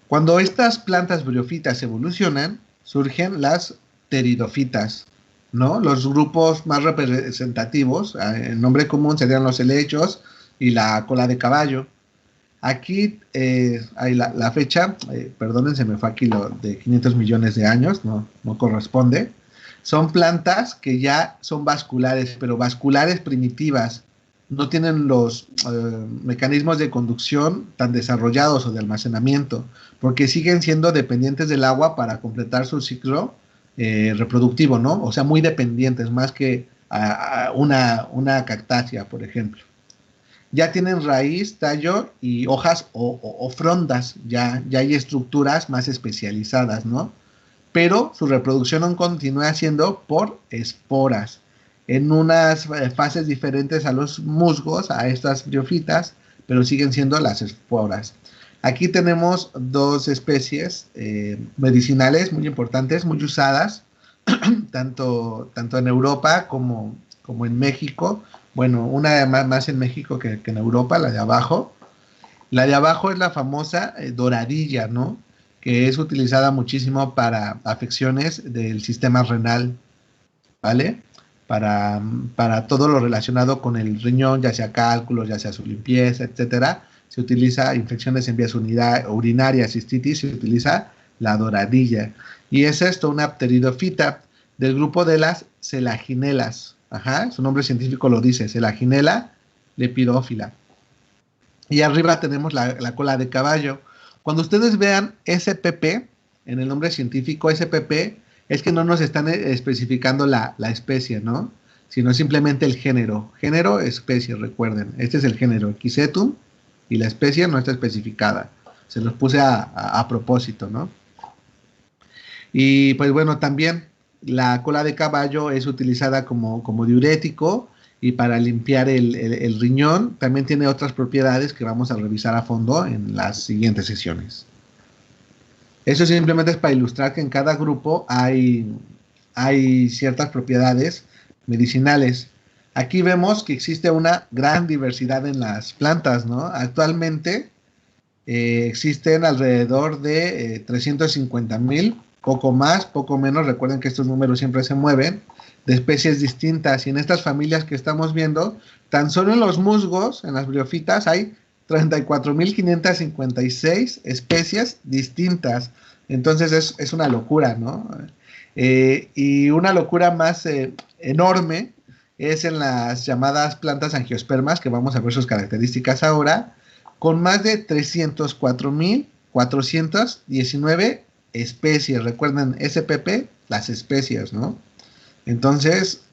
Cuando estas plantas briófitas evolucionan, surgen las pteridofitas, ¿no? Los grupos más representativos, el nombre común serían los helechos y la cola de caballo. Aquí hay la fecha, perdonen, se me fue aquí lo de 500 millones de años, no corresponde. Son plantas que ya son vasculares, pero vasculares primitivas. no tienen los mecanismos de conducción tan desarrollados o de almacenamiento, porque siguen siendo dependientes del agua para completar su ciclo reproductivo, ¿no? O sea, muy dependientes, más que una cactácea, por ejemplo. Ya tienen raíz, tallo y hojas o frondas, ya hay estructuras más especializadas, ¿no? Pero su reproducción aún continúa siendo por esporas, en unas fases diferentes a los musgos, a estas briofitas, pero siguen siendo las esporas. Aquí tenemos dos especies medicinales muy importantes, muy usadas, tanto en Europa como en México. Bueno, una más en México que en Europa, la de abajo. La de abajo es la famosa doradilla, ¿no? Que es utilizada muchísimo para afecciones del sistema renal, ¿vale? Para todo lo relacionado con el riñón, ya sea cálculos, ya sea su limpieza, etcétera. Se utiliza infecciones en vías urinarias, cistitis, se utiliza la doradilla. Y es esto, una pteridofita del grupo de las celaginelas. Ajá, su nombre científico lo dice, celaginela lepidófila. Y arriba tenemos la cola de caballo. Cuando ustedes vean SPP, en el nombre científico SPP, es que no nos están especificando la especie, ¿no? Sino simplemente el género. Género, especie, recuerden. Este es el género, Equisetum, y la especie no está especificada. Se los puse a propósito, ¿no? Y pues bueno, también la cola de caballo es utilizada como diurético y para limpiar el riñón. También tiene otras propiedades que vamos a revisar a fondo en las siguientes sesiones. Eso simplemente es para ilustrar que en cada grupo hay ciertas propiedades medicinales. Aquí vemos que existe una gran diversidad en las plantas, ¿no? Actualmente existen alrededor de 350,000, poco más, poco menos, recuerden que estos números siempre se mueven, de especies distintas. Y en estas familias que estamos viendo, tan solo en los musgos, en las briofitas, hay 34,556 especies distintas. Entonces es una locura, ¿no? Y una locura más enorme es en las llamadas plantas angiospermas, que vamos a ver sus características ahora, con más de 304,419 especies. Recuerden, SPP, las especies, ¿no? Entonces,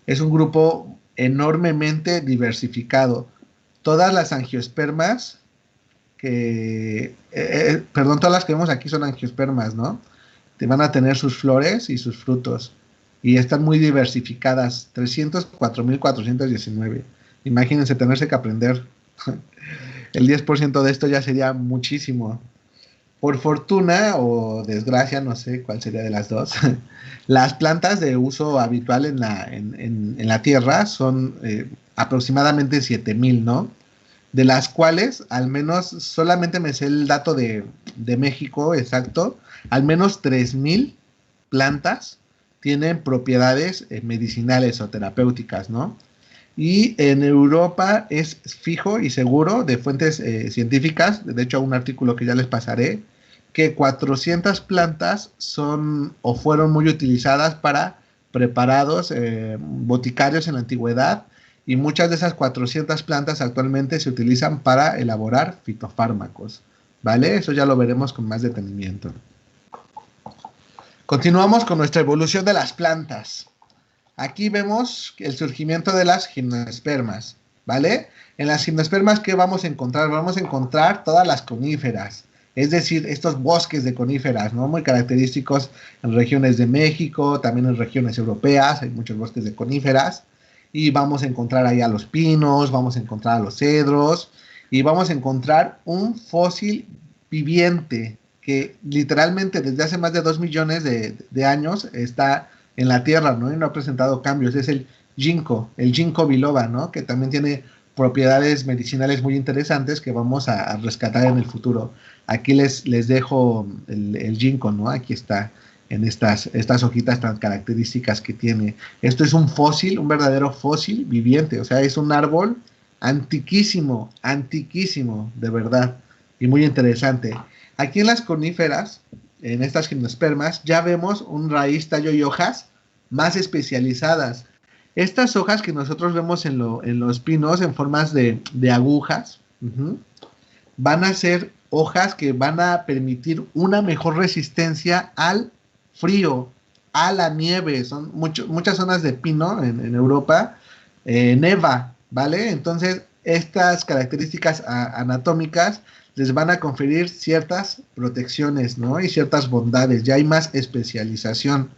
es un grupo enormemente diversificado. Todas las angiospermas todas las que vemos aquí son angiospermas, ¿no? Te van a tener sus flores y sus frutos. Y están muy diversificadas. 304,419. Imagínense tenerse que aprender. El 10% de esto ya sería muchísimo. Por fortuna o desgracia, no sé cuál sería de las dos, las plantas de uso habitual en la tierra son aproximadamente 7,000, ¿no? De las cuales, al menos, solamente me sé el dato de México exacto, al menos 3,000 plantas tienen propiedades medicinales o terapéuticas, ¿no? Y en Europa es fijo y seguro de fuentes científicas, de hecho un artículo que ya les pasaré, que 400 plantas son o fueron muy utilizadas para preparados boticarios en la antigüedad, y muchas de esas 400 plantas actualmente se utilizan para elaborar fitofármacos, ¿vale? Eso ya lo veremos con más detenimiento. Continuamos con nuestra evolución de las plantas. Aquí vemos el surgimiento de las gimnospermas, ¿vale? En las gimnospermas, ¿qué vamos a encontrar? Vamos a encontrar todas las coníferas, es decir, estos bosques de coníferas, ¿no? Muy característicos en regiones de México, también en regiones europeas, hay muchos bosques de coníferas, y vamos a encontrar ahí a los pinos, vamos a encontrar a los cedros, y vamos a encontrar un fósil viviente que literalmente desde hace más de 2 millones de años está en la tierra, ¿no? Y no ha presentado cambios. Es el ginkgo biloba, ¿no? Que también tiene propiedades medicinales muy interesantes que vamos a rescatar en el futuro. Aquí les dejo el ginkgo, ¿no? Aquí está en estas hojitas tan características que tiene. Esto es un fósil, un verdadero fósil viviente, o sea, es un árbol antiquísimo, antiquísimo, de verdad, y muy interesante. Aquí en las coníferas, en estas gimnospermas, ya vemos un raíz, tallo y hojas más especializadas. Estas hojas que nosotros vemos en los pinos en formas de agujas, van a ser hojas que van a permitir una mejor resistencia al frío, a la nieve. Son muchas zonas de pino en Europa, neva, ¿vale? Entonces, estas características anatómicas les van a conferir ciertas protecciones, ¿no? Y ciertas bondades, ya hay más especialización.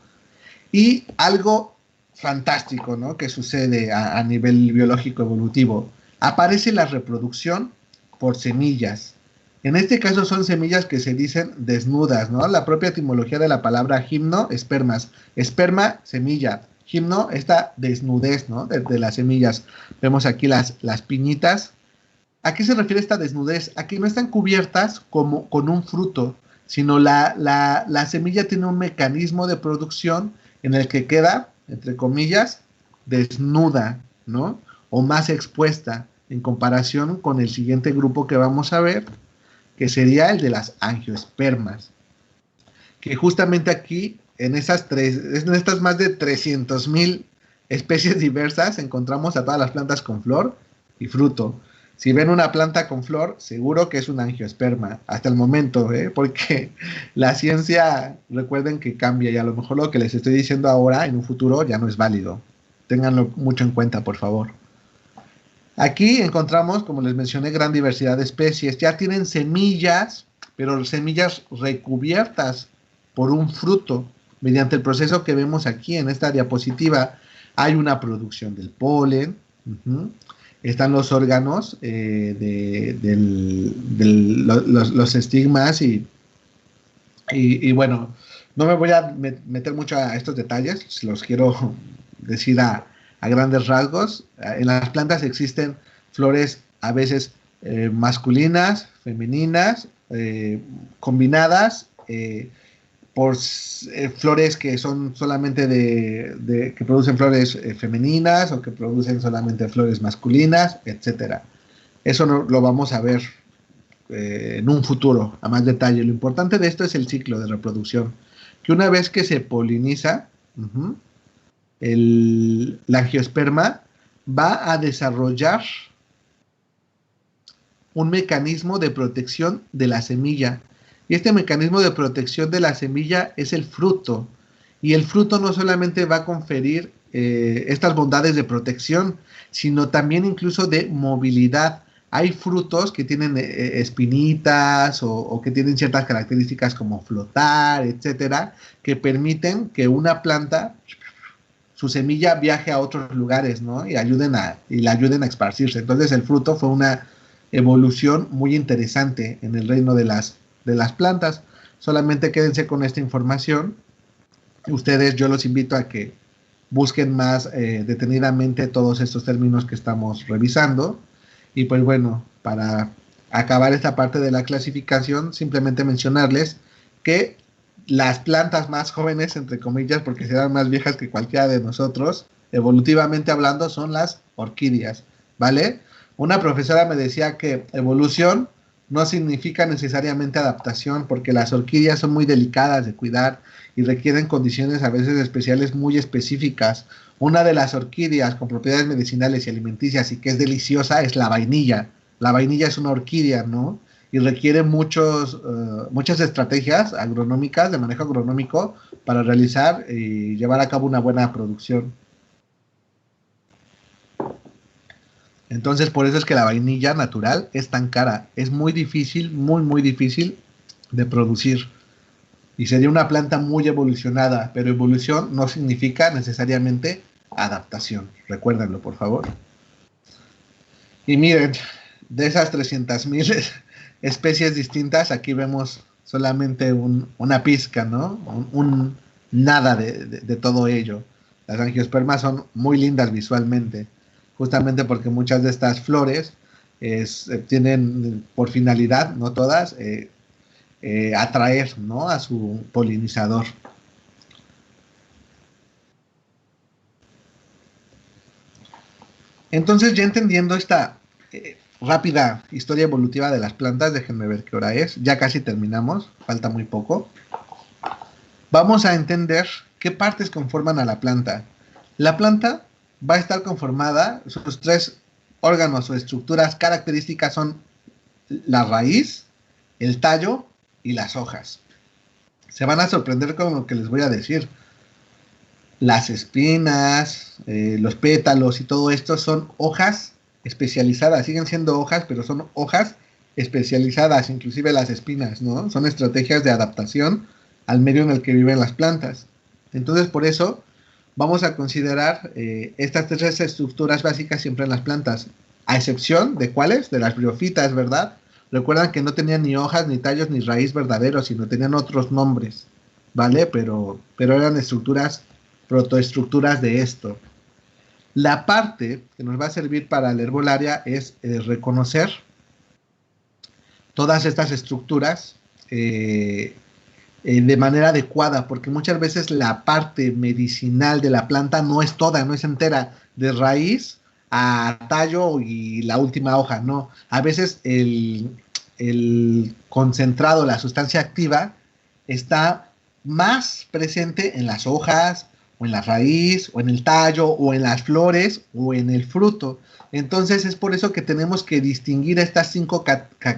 Y algo fantástico, ¿no? Que sucede a nivel biológico evolutivo. Aparece la reproducción por semillas. En este caso son semillas que se dicen desnudas, ¿no? La propia etimología de la palabra gimno, espermas. Esperma, semilla. Gimno, esta desnudez, ¿no? De las semillas. Vemos aquí las piñitas. ¿A qué se refiere esta desnudez? A que no están cubiertas como con un fruto, sino la semilla tiene un mecanismo de producción en el que queda, entre comillas, desnuda, ¿no? O más expuesta en comparación con el siguiente grupo que vamos a ver, que sería el de las angiospermas. Que justamente aquí, en estas más de 300,000 especies diversas, encontramos a todas las plantas con flor y fruto. Si ven una planta con flor, seguro que es un angiosperma, hasta el momento, porque la ciencia, recuerden que cambia y a lo mejor lo que les estoy diciendo ahora, en un futuro, ya no es válido. Ténganlo mucho en cuenta, por favor. Aquí encontramos, como les mencioné, gran diversidad de especies. Ya tienen semillas, pero semillas recubiertas por un fruto. Mediante el proceso que vemos aquí en esta diapositiva, hay una producción del polen. Están los órganos los estigmas y bueno, no me voy a meter mucho a estos detalles, los quiero decir a grandes rasgos. En las plantas existen flores a veces masculinas, femeninas, combinadas, por flores que son solamente que producen flores femeninas o que producen solamente flores masculinas, etcétera. Eso no, lo vamos a ver en un futuro a más detalle. Lo importante de esto es el ciclo de reproducción, que una vez que se poliniza, la angiosperma va a desarrollar un mecanismo de protección de la semilla. Y este mecanismo de protección de la semilla es el fruto. Y el fruto no solamente va a conferir estas bondades de protección, sino también incluso de movilidad. Hay frutos que tienen espinitas o que tienen ciertas características como flotar, etcétera, que permiten que una planta, su semilla, viaje a otros lugares, ¿no? Y la ayuden a esparcirse. Entonces el fruto fue una evolución muy interesante en el reino de las plantas. Solamente quédense con esta información. Ustedes, yo los invito a que busquen más detenidamente todos estos términos que estamos revisando. Y pues bueno, para acabar esta parte de la clasificación, simplemente mencionarles que las plantas más jóvenes, entre comillas, porque serán más viejas que cualquiera de nosotros, evolutivamente hablando, son las orquídeas, ¿vale? Una profesora me decía que evolución no significa necesariamente adaptación, porque las orquídeas son muy delicadas de cuidar y requieren condiciones a veces especiales muy específicas. Una de las orquídeas con propiedades medicinales y alimenticias y que es deliciosa es la vainilla. La vainilla es una orquídea, ¿no? Y requiere muchas estrategias agronómicas, de manejo agronómico, para realizar y llevar a cabo una buena producción. Entonces, por eso es que la vainilla natural es tan cara. Es muy difícil, muy difícil de producir. Y sería una planta muy evolucionada, pero evolución no significa necesariamente adaptación. Recuérdenlo, por favor. Y miren, de esas 300,000 especies distintas, aquí vemos solamente una pizca, ¿no? Un nada de todo ello. Las angiospermas son muy lindas visualmente, justamente porque muchas de estas flores tienen por finalidad, no todas, atraer, ¿no?, a su polinizador. Entonces, ya entendiendo esta rápida historia evolutiva de las plantas, déjenme ver qué hora es, ya casi terminamos, falta muy poco. Vamos a entender qué partes conforman a la planta. La planta va a estar conformada, sus tres órganos o estructuras características son la raíz, el tallo y las hojas. Se van a sorprender con lo que les voy a decir. Las espinas, los pétalos y todo esto son hojas especializadas, siguen siendo hojas, pero son hojas especializadas, inclusive las espinas, ¿no? Son estrategias de adaptación al medio en el que viven las plantas. Entonces, por eso vamos a considerar estas tres estructuras básicas siempre en las plantas, a excepción de ¿cuáles? De las briofitas, ¿verdad? Recuerdan que no tenían ni hojas, ni tallos, ni raíz verdadero, sino tenían otros nombres, ¿vale? Pero eran estructuras, protoestructuras de esto. La parte que nos va a servir para la herbolaria es reconocer todas estas estructuras de manera adecuada, porque muchas veces la parte medicinal de la planta no es toda, no es entera, de raíz a tallo y la última hoja, no. A veces el concentrado, la sustancia activa, está más presente en las hojas, o en la raíz, o en el tallo, o en las flores, o en el fruto. Entonces es por eso que tenemos que distinguir estas 5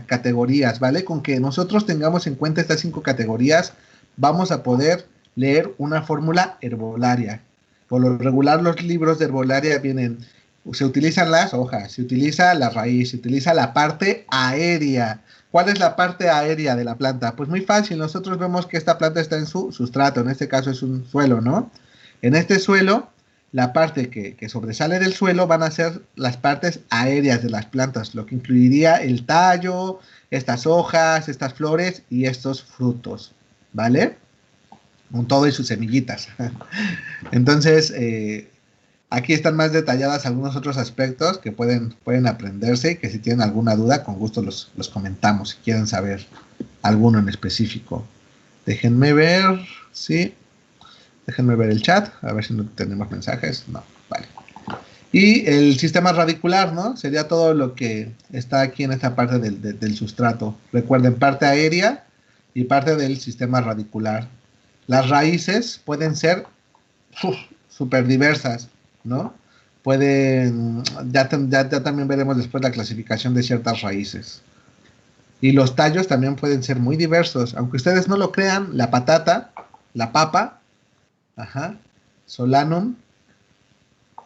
categorías, ¿vale? Con que nosotros tengamos en cuenta estas 5 categorías, vamos a poder leer una fórmula herbolaria. Por lo regular los libros de herbolaria vienen, se utilizan las hojas, se utiliza la raíz, se utiliza la parte aérea. ¿Cuál es la parte aérea de la planta? Pues muy fácil, nosotros vemos que esta planta está en su sustrato, en este caso es un suelo, ¿no? En este suelo, la parte que sobresale del suelo van a ser las partes aéreas de las plantas, lo que incluiría el tallo, estas hojas, estas flores y estos frutos, ¿vale? Con todo y sus semillitas. Entonces, aquí están más detalladas algunos otros aspectos que pueden aprenderse y que si tienen alguna duda, con gusto los comentamos si quieren saber alguno en específico. Déjenme ver, sí. Déjenme ver el chat, a ver si no tenemos mensajes. No, vale. Y el sistema radicular, ¿no? Sería todo lo que está aquí en esta parte del sustrato. Recuerden, parte aérea y parte del sistema radicular. Las raíces pueden ser súper diversas, ¿no? Pueden, ya también veremos después la clasificación de ciertas raíces. Y los tallos también pueden ser muy diversos. Aunque ustedes no lo crean, la patata, la papa, ajá, Solanum,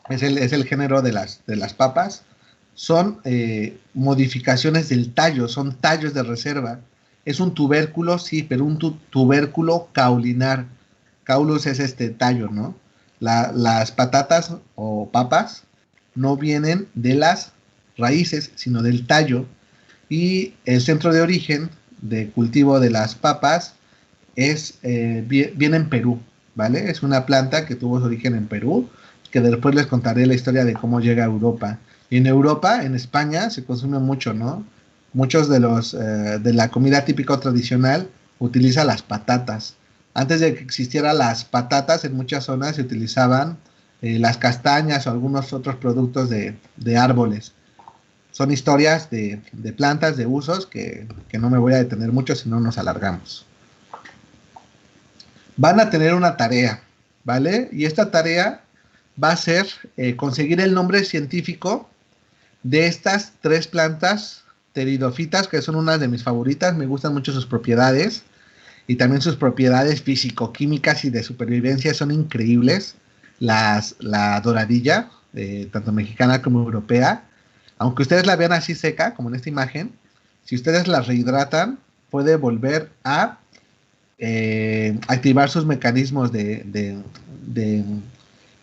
es el género de las papas, son modificaciones del tallo, son tallos de reserva. Es un tubérculo, sí, pero un tubérculo caulinar. Caulus es este tallo, ¿no? Las patatas o papas no vienen de las raíces, sino del tallo. Y el centro de origen de cultivo de las papas viene en Perú, ¿vale? Es una planta que tuvo su origen en Perú, que después les contaré la historia de cómo llega a Europa. Y en Europa, en España, se consume mucho, ¿no? Muchos de la comida típica o tradicional utiliza las patatas. Antes de que existieran las patatas, en muchas zonas se utilizaban las castañas o algunos otros productos de árboles. Son historias de plantas, de usos, que no me voy a detener mucho, si no nos alargamos. Van a tener una tarea, ¿vale? Y esta tarea va a ser conseguir el nombre científico de estas 3 plantas pteridofitas, que son unas de mis favoritas. Me gustan mucho sus propiedades y también sus propiedades físico-químicas y de supervivencia son increíbles. La doradilla, tanto mexicana como europea, aunque ustedes la vean así seca, como en esta imagen, si ustedes la rehidratan, puede volver a activar sus mecanismos de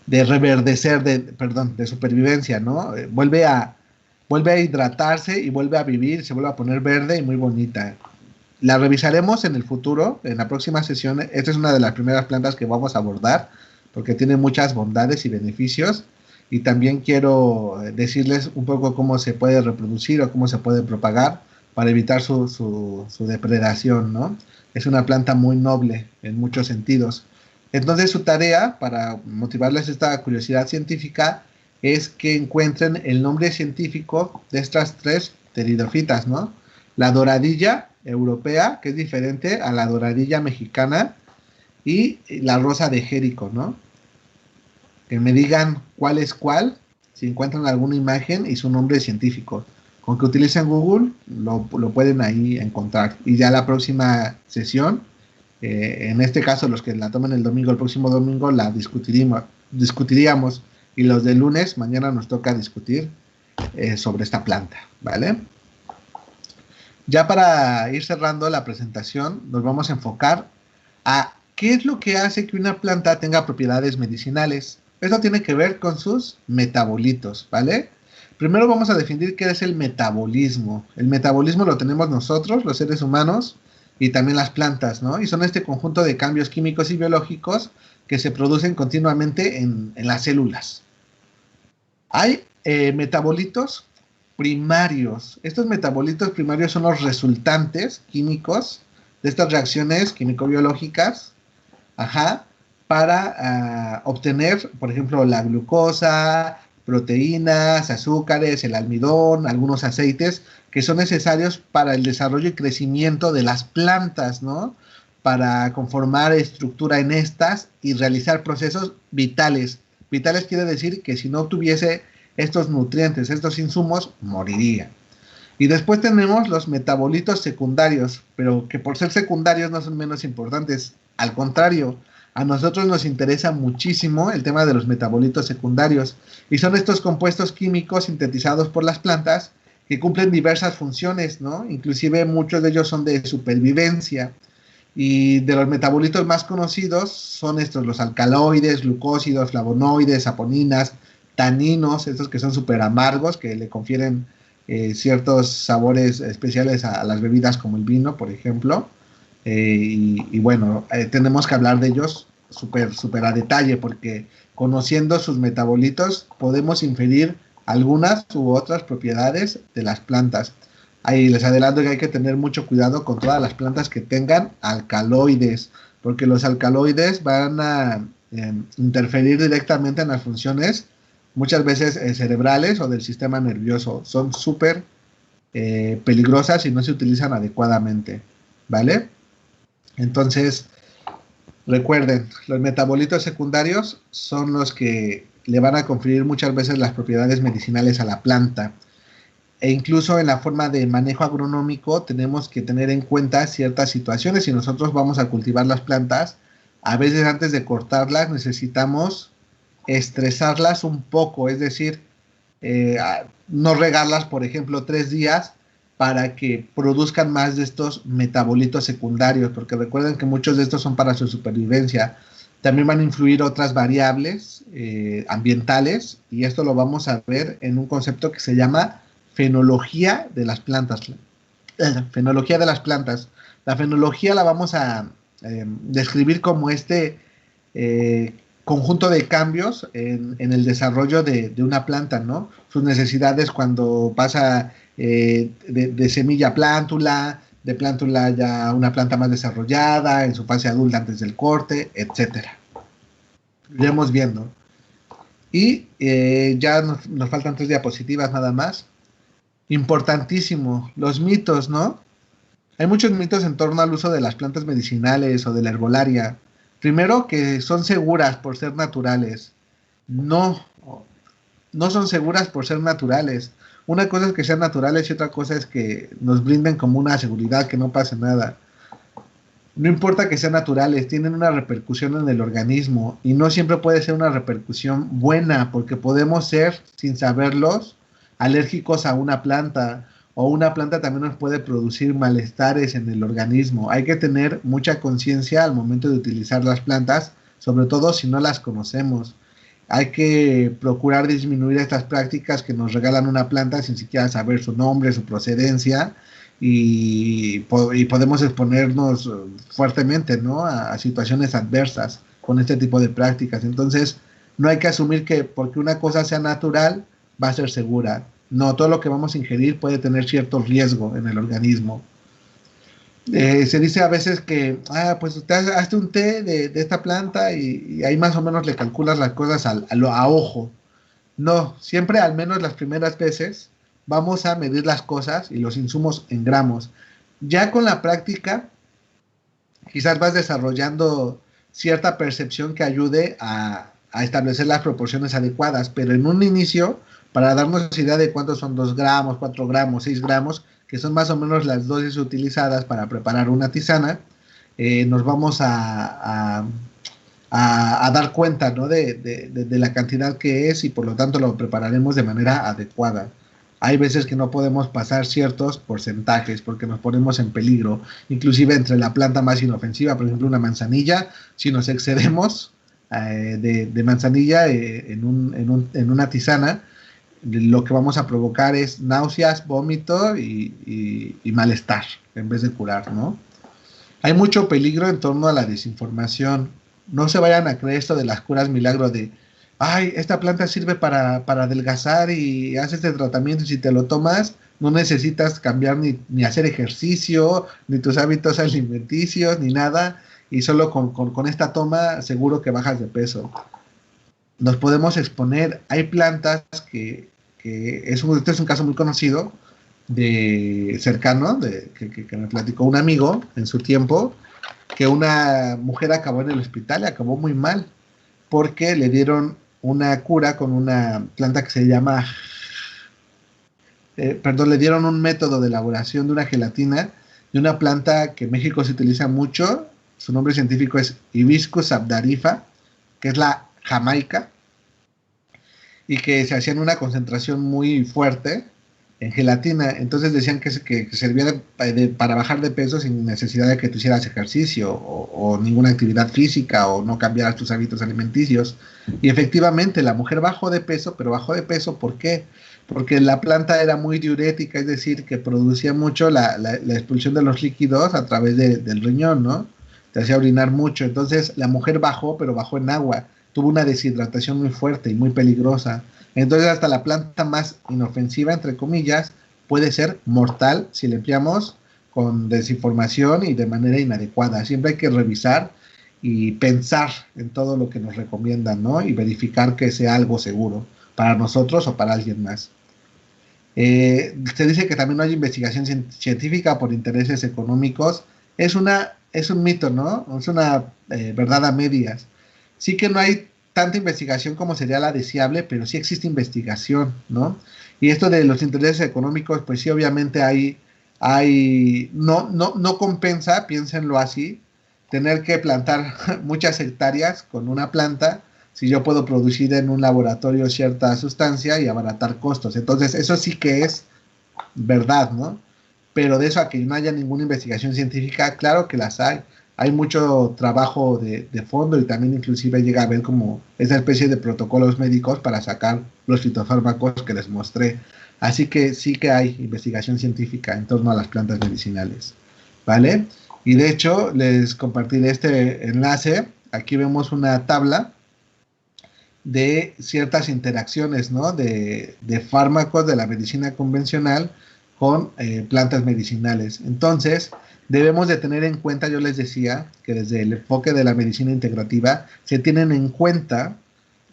reverdecer, de supervivencia, ¿no? Vuelve a hidratarse y vuelve a vivir, se vuelve a poner verde y muy bonita. La revisaremos en el futuro, en la próxima sesión. Esta es una de las primeras plantas que vamos a abordar, porque tiene muchas bondades y beneficios. Y también quiero decirles un poco cómo se puede reproducir o cómo se puede propagar para evitar su depredación, ¿no? Es una planta muy noble en muchos sentidos. Entonces su tarea, para motivarles esta curiosidad científica, es que encuentren el nombre científico de estas 3 pteridofitas, ¿no? La doradilla europea, que es diferente a la doradilla mexicana, y la rosa de Jerico, ¿no? que me digan cuál es cuál, si encuentran alguna imagen y su nombre científico. Con que utilicen Google, lo pueden ahí encontrar. Y ya la próxima sesión, en este caso los que la tomen el domingo, el próximo domingo la discutiríamos. Y los del lunes, mañana nos toca discutir sobre esta planta, ¿vale? Ya para ir cerrando la presentación, nos vamos a enfocar a qué es lo que hace que una planta tenga propiedades medicinales. Esto tiene que ver con sus metabolitos, ¿vale? Primero vamos a definir qué es el metabolismo. El metabolismo lo tenemos nosotros, los seres humanos, y también las plantas, ¿no? Y son este conjunto de cambios químicos y biológicos que se producen continuamente en las células. Hay metabolitos primarios. Estos metabolitos primarios son los resultantes químicos de estas reacciones químico-biológicas, para obtener, por ejemplo, la glucosa, proteínas, azúcares, el almidón, algunos aceites que son necesarios para el desarrollo y crecimiento de las plantas, ¿no? Para conformar estructura en estas y realizar procesos vitales. Vitales quiere decir que si no tuviese estos nutrientes, estos insumos, moriría. Y después tenemos los metabolitos secundarios, pero que por ser secundarios no son menos importantes. Al contrario, a nosotros nos interesa muchísimo el tema de los metabolitos secundarios. Y son estos compuestos químicos sintetizados por las plantas que cumplen diversas funciones, ¿no? Inclusive muchos de ellos son de supervivencia. Y de los metabolitos más conocidos son estos, los alcaloides, glucósidos, flavonoides, saponinas, taninos, estos que son súper amargos, que le confieren ciertos sabores especiales a las bebidas como el vino, por ejemplo. Y bueno, tenemos que hablar de ellos súper a detalle, porque conociendo sus metabolitos podemos inferir algunas u otras propiedades de las plantas. Ahí les adelanto que hay que tener mucho cuidado con todas las plantas que tengan alcaloides, porque los alcaloides van a interferir directamente en las funciones, muchas veces cerebrales o del sistema nervioso. Son súper peligrosas si no se utilizan adecuadamente, ¿vale? Entonces, recuerden, los metabolitos secundarios son los que le van a conferir muchas veces las propiedades medicinales a la planta. E incluso en la forma de manejo agronómico tenemos que tener en cuenta ciertas situaciones. Si nosotros vamos a cultivar las plantas, a veces antes de cortarlas necesitamos estresarlas un poco, es decir, no regarlas, por ejemplo, 3 días para que produzcan más de estos metabolitos secundarios, porque recuerden que muchos de estos son para su supervivencia. También van a influir otras variables ambientales, y esto lo vamos a ver en un concepto que se llama fenología de las plantas. Fenología de las plantas. La fenología la vamos a describir como este conjunto de cambios en el desarrollo de una planta, ¿no? Sus necesidades cuando pasa de semilla a plántula, de plántula ya una planta más desarrollada, en su fase adulta antes del corte, etcétera. Iremos viendo. Y ya nos faltan 3 diapositivas nada más. Importantísimo, los mitos, ¿no? Hay muchos mitos en torno al uso de las plantas medicinales o de la herbolaria. Primero, que son seguras por ser naturales. No son seguras por ser naturales. Una cosa es que sean naturales y otra cosa es que nos brinden como una seguridad, que no pase nada. No importa que sean naturales, tienen una repercusión en el organismo y no siempre puede ser una repercusión buena, porque podemos ser, sin saberlos, alérgicos a una planta, o una planta también nos puede producir malestares en el organismo. Hay que tener mucha conciencia al momento de utilizar las plantas, sobre todo si no las conocemos. Hay que procurar disminuir estas prácticas que nos regalan una planta sin siquiera saber su nombre, su procedencia, y podemos exponernos fuertemente, ¿no?, a situaciones adversas con este tipo de prácticas. Entonces, no hay que asumir que porque una cosa sea natural va a ser segura. No, todo lo que vamos a ingerir puede tener cierto riesgo en el organismo. Se dice a veces que, pues usted hazte un té de esta planta y ahí más o menos le calculas las cosas a ojo. No, siempre, al menos las primeras veces, vamos a medir las cosas y los insumos en gramos. Ya con la práctica, quizás vas desarrollando cierta percepción que ayude a a establecer las proporciones adecuadas, pero en un inicio, para darnos idea de cuántos son 2 gramos, 4 gramos, 6 gramos, que son más o menos las dosis utilizadas para preparar una tisana, nos vamos a dar cuenta, ¿no? de la cantidad que es, y por lo tanto lo prepararemos de manera adecuada. Hay veces que no podemos pasar ciertos porcentajes porque nos ponemos en peligro, inclusive entre la planta más inofensiva, por ejemplo una manzanilla. Si nos excedemos de manzanilla en una tisana, lo que vamos a provocar es náuseas, vómito y malestar en vez de curar, ¿no? Hay mucho peligro en torno a la desinformación. No se vayan a creer esto de las curas milagro de, ay, esta planta sirve para adelgazar y haces este tratamiento, y si te lo tomas no necesitas cambiar ni hacer ejercicio, ni tus hábitos alimenticios, ni nada, y solo con esta toma seguro que bajas de peso. Nos podemos exponer. Hay plantas este es un caso muy conocido de cercano, que me platicó un amigo en su tiempo, que una mujer acabó en el hospital y acabó muy mal, porque le dieron una cura con una planta que se llama, le dieron un método de elaboración de una gelatina de una planta que en México se utiliza mucho. Su nombre científico es Hibiscus abdarifa, que es la jamaica, y que se hacía en una concentración muy fuerte en gelatina. Entonces decían que servía para bajar de peso sin necesidad de que tú hicieras ejercicio o ninguna actividad física o no cambiaras tus hábitos alimenticios. Y efectivamente la mujer bajó de peso, pero bajó de peso ¿por qué? Porque la planta era muy diurética, es decir, que producía mucho la expulsión de los líquidos a través del riñón, ¿no? Te hacía orinar mucho. Entonces la mujer bajó, pero bajó en agua. Tuvo una deshidratación muy fuerte y muy peligrosa. Entonces hasta la planta más inofensiva, entre comillas, puede ser mortal si la empleamos con desinformación y de manera inadecuada. Siempre hay que revisar y pensar en todo lo que nos recomiendan, ¿no? Y verificar que sea algo seguro para nosotros o para alguien más. Se dice que también no hay investigación científica por intereses económicos. Es un mito, ¿no? Es una verdad a medias. Sí que no hay tanta investigación como sería la deseable, pero sí existe investigación, ¿no? Y esto de los intereses económicos, pues sí, obviamente no compensa, piénsenlo así, tener que plantar muchas hectáreas con una planta si yo puedo producir en un laboratorio cierta sustancia y abaratar costos. Entonces, eso sí que es verdad, ¿no? Pero de eso a que no haya ninguna investigación científica, claro que las hay. Hay mucho trabajo de fondo, y también inclusive llega a haber como esa especie de protocolos médicos para sacar los fitofármacos que les mostré. Así que sí que hay investigación científica en torno a las plantas medicinales, ¿vale? Y de hecho les compartiré este enlace. Aquí vemos una tabla de ciertas interacciones, ¿no? de fármacos de la medicina convencional con plantas medicinales. Entonces, debemos de tener en cuenta, yo les decía, que desde el enfoque de la medicina integrativa se tienen en cuenta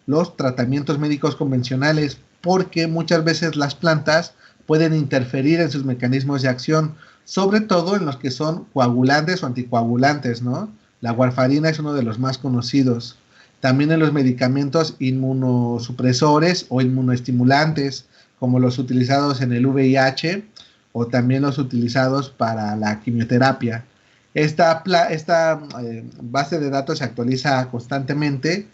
los tratamientos médicos convencionales, porque muchas veces las plantas pueden interferir en sus mecanismos de acción, sobre todo en los que son coagulantes o anticoagulantes, ¿no? La warfarina es uno de los más conocidos. También en los medicamentos inmunosupresores o inmunoestimulantes, como los utilizados en el VIH, o también los utilizados para la quimioterapia. Esta base de datos se actualiza constantemente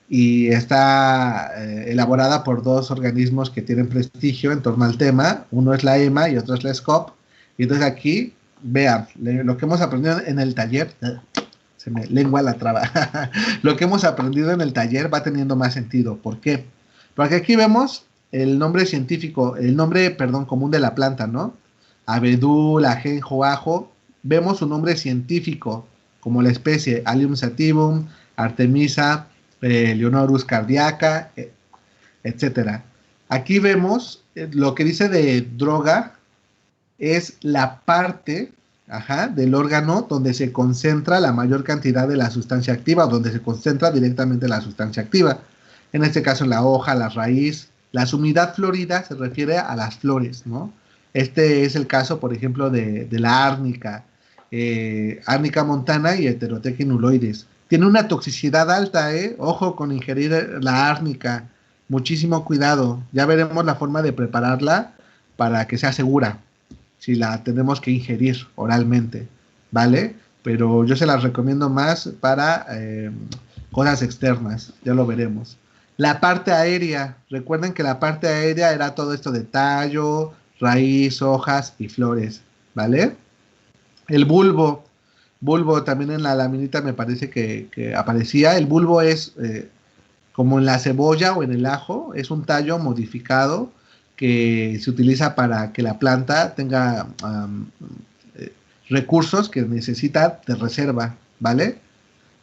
y está elaborada por dos organismos que tienen prestigio en torno al tema. Uno es la EMA y otro es la SCOP. Y entonces aquí, vean, lo que hemos aprendido en el taller, se me lengua la traba, lo que hemos aprendido en el taller va teniendo más sentido. ¿Por qué? Porque aquí vemos el nombre científico, común de la planta, ¿no? Abedul, ajenjo, ajo. Vemos su nombre científico, como la especie Allium sativum, Artemisa, Leonorus cardiaca, etc. Aquí vemos lo que dice de droga, es la parte del órgano donde se concentra la mayor cantidad de la sustancia activa, donde se concentra directamente la sustancia activa. En este caso, la hoja, la raíz. La sumidad florida se refiere a las flores, ¿no? Este es el caso, por ejemplo, de la árnica, árnica montana y Heterotheca inuloides. Tiene una toxicidad alta, ¿eh? Ojo con ingerir la árnica. Muchísimo cuidado. Ya veremos la forma de prepararla para que sea segura, si la tenemos que ingerir oralmente, ¿vale? Pero yo se las recomiendo más para cosas externas, ya lo veremos. La parte aérea, recuerden que la parte aérea era todo esto de tallo, raíz, hojas y flores, ¿vale? El bulbo también en la laminita me parece que aparecía. El bulbo es como en la cebolla o en el ajo, es un tallo modificado que se utiliza para que la planta tenga eh, recursos que necesita de reserva, ¿vale?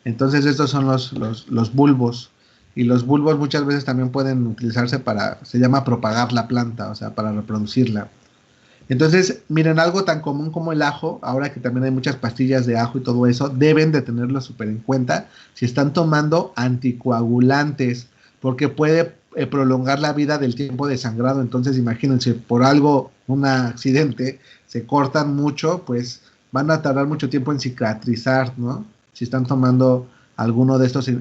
Entonces estos son los bulbos. Y los bulbos muchas veces también pueden utilizarse para, se llama propagar la planta, o sea, para reproducirla. Entonces, miren, algo tan común como el ajo, ahora que también hay muchas pastillas de ajo y todo eso, deben de tenerlo súper en cuenta si están tomando anticoagulantes, porque puede prolongar la vida del tiempo de sangrado. Entonces, imagínense, por algo, un accidente, se cortan mucho, pues van a tardar mucho tiempo en cicatrizar, ¿no? Si están tomando alguno de estos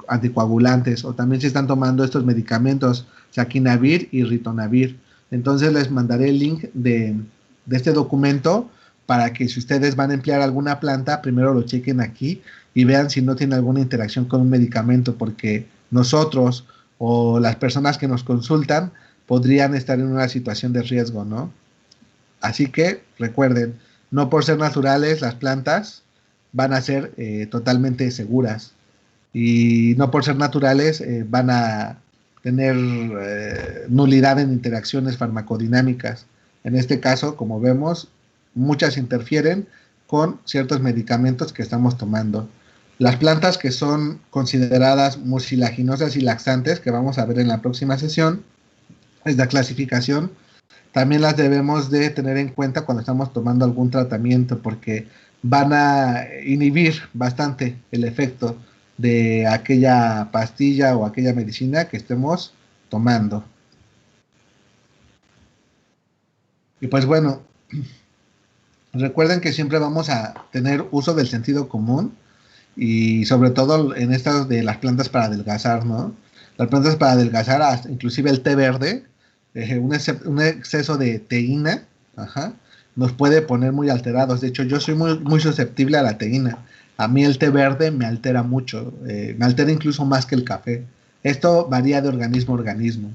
anticoagulantes, o también si están tomando estos medicamentos, Saquinavir y Ritonavir. Entonces les mandaré el link de este documento para que si ustedes van a emplear alguna planta, primero lo chequen aquí y vean si no tiene alguna interacción con un medicamento, porque nosotros o las personas que nos consultan podrían estar en una situación de riesgo, ¿no? Así que recuerden, no por ser naturales las plantas van a ser totalmente seguras y no por ser naturales van a tener nulidad en interacciones farmacodinámicas. En este caso, como vemos, muchas interfieren con ciertos medicamentos que estamos tomando. Las plantas que son consideradas mucilaginosas y laxantes, que vamos a ver en la próxima sesión, es la clasificación, también las debemos de tener en cuenta cuando estamos tomando algún tratamiento, porque van a inhibir bastante el efecto de aquella pastilla o aquella medicina que estemos tomando. Y pues bueno, recuerden que siempre vamos a tener uso del sentido común y sobre todo en estas de las plantas para adelgazar, ¿no? Las plantas para adelgazar, inclusive el té verde, un exceso de teína, ajá, nos puede poner muy alterados. De hecho, yo soy muy susceptible a la teína. A mí el té verde me altera mucho, me altera incluso más que el café. Esto varía de organismo a organismo.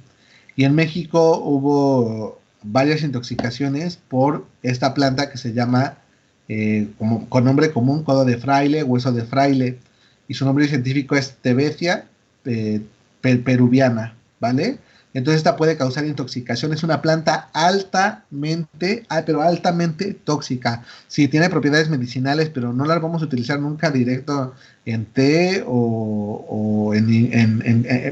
Y en México hubo varias intoxicaciones por esta planta que se llama, como, con nombre común, codo de fraile, hueso de fraile, y su nombre científico es Tebecia peruviana, ¿vale? Entonces esta puede causar intoxicación. Es una planta altamente, pero altamente tóxica. Sí, tiene propiedades medicinales, pero no las vamos a utilizar nunca directo en té o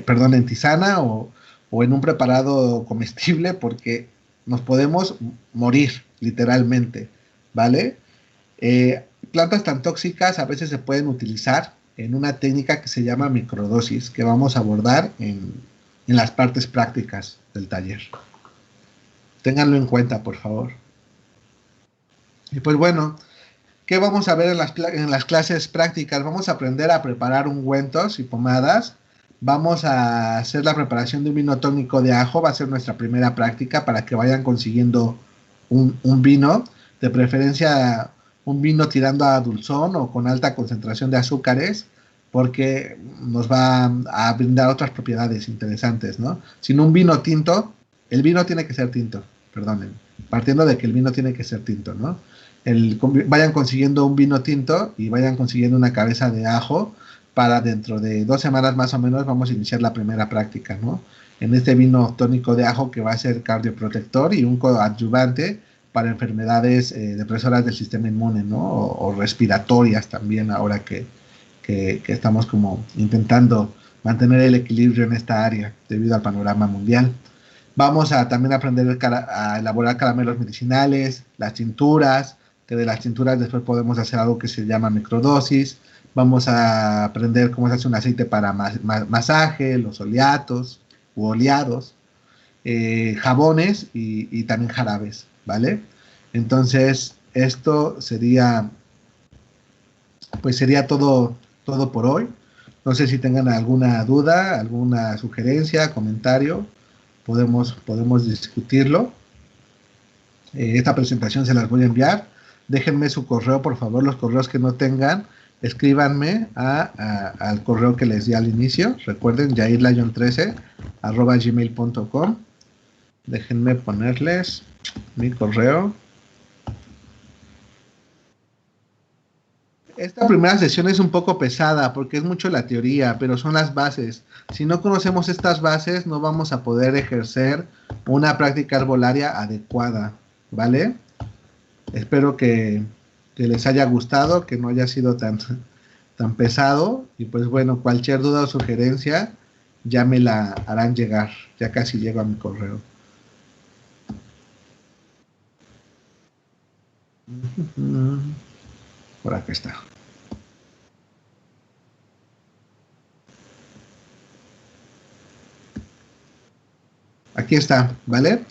perdón, en tisana o en un preparado comestible, porque nos podemos morir literalmente, ¿vale? Plantas tan tóxicas a veces se pueden utilizar en una técnica que se llama microdosis, que vamos a abordar en las partes prácticas del taller. Ténganlo en cuenta, por favor. Y pues bueno, ¿qué vamos a ver en las clases prácticas? Vamos a aprender a preparar ungüentos y pomadas. Vamos a hacer la preparación de un vino tónico de ajo. Va a ser nuestra primera práctica para que vayan consiguiendo un vino, de preferencia un vino tirando a dulzón o con alta concentración de azúcares, porque nos va a brindar otras propiedades interesantes, ¿no? Sin un vino tinto, el vino tiene que ser tinto, perdonen, partiendo de que el vino tiene que ser tinto, ¿no? Vayan consiguiendo un vino tinto y vayan consiguiendo una cabeza de ajo para dentro de 2 semanas más o menos vamos a iniciar la primera práctica, ¿no? En este vino tónico de ajo que va a ser cardioprotector y un coadyuvante para enfermedades depresoras del sistema inmune, ¿no? O respiratorias también, ahora que estamos como intentando mantener el equilibrio en esta área debido al panorama mundial. Vamos a también aprender a elaborar caramelos medicinales, las tinturas, que de las tinturas después podemos hacer algo que se llama microdosis. Vamos a aprender cómo se hace un aceite para masaje, los oleatos u oleados, jabones y también jarabes, ¿vale? Entonces, esto sería, pues sería todo todo por hoy. No sé si tengan alguna duda, alguna sugerencia, comentario, podemos discutirlo. Esta presentación se las voy a enviar. Déjenme su correo, por favor, los correos que no tengan, escríbanme al correo que les di al inicio. Recuerden, jairlion13@gmail.com. Déjenme ponerles mi correo. Esta primera sesión es un poco pesada porque es mucho la teoría, pero son las bases. Si no conocemos estas bases, no vamos a poder ejercer una práctica arbolaria adecuada, ¿vale? Espero que les haya gustado, que no haya sido tan pesado. Y pues bueno, cualquier duda o sugerencia ya me la harán llegar. Ya casi llego a mi correo. Por acá está. Aquí está, ¿vale?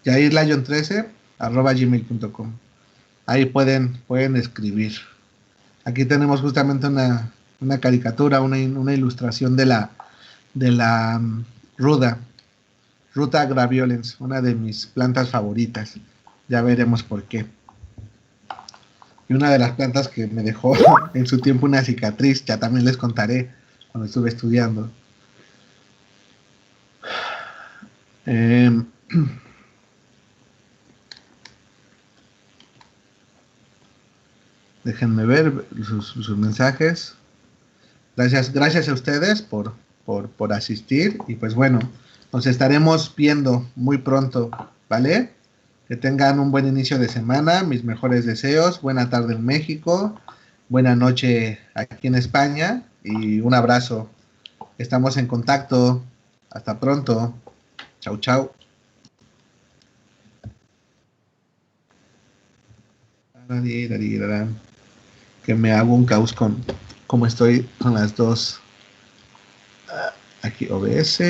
jairlion13@gmail.com. Ahí pueden escribir. Aquí tenemos justamente una caricatura, una ilustración de la Ruta graviolens, una de mis plantas favoritas. Ya veremos por qué. Y una de las plantas que me dejó en su tiempo una cicatriz, ya también les contaré cuando estuve estudiando. Eh, Déjenme ver sus mensajes. Gracias a ustedes por asistir. Y pues bueno, nos estaremos viendo muy pronto, ¿vale? Que tengan un buen inicio de semana. Mis mejores deseos. Buena tarde en México. Buena noche aquí en España. Y un abrazo. Estamos en contacto. Hasta pronto. Chau, chau. Que me hago un caos como estoy con las dos. Aquí OBS.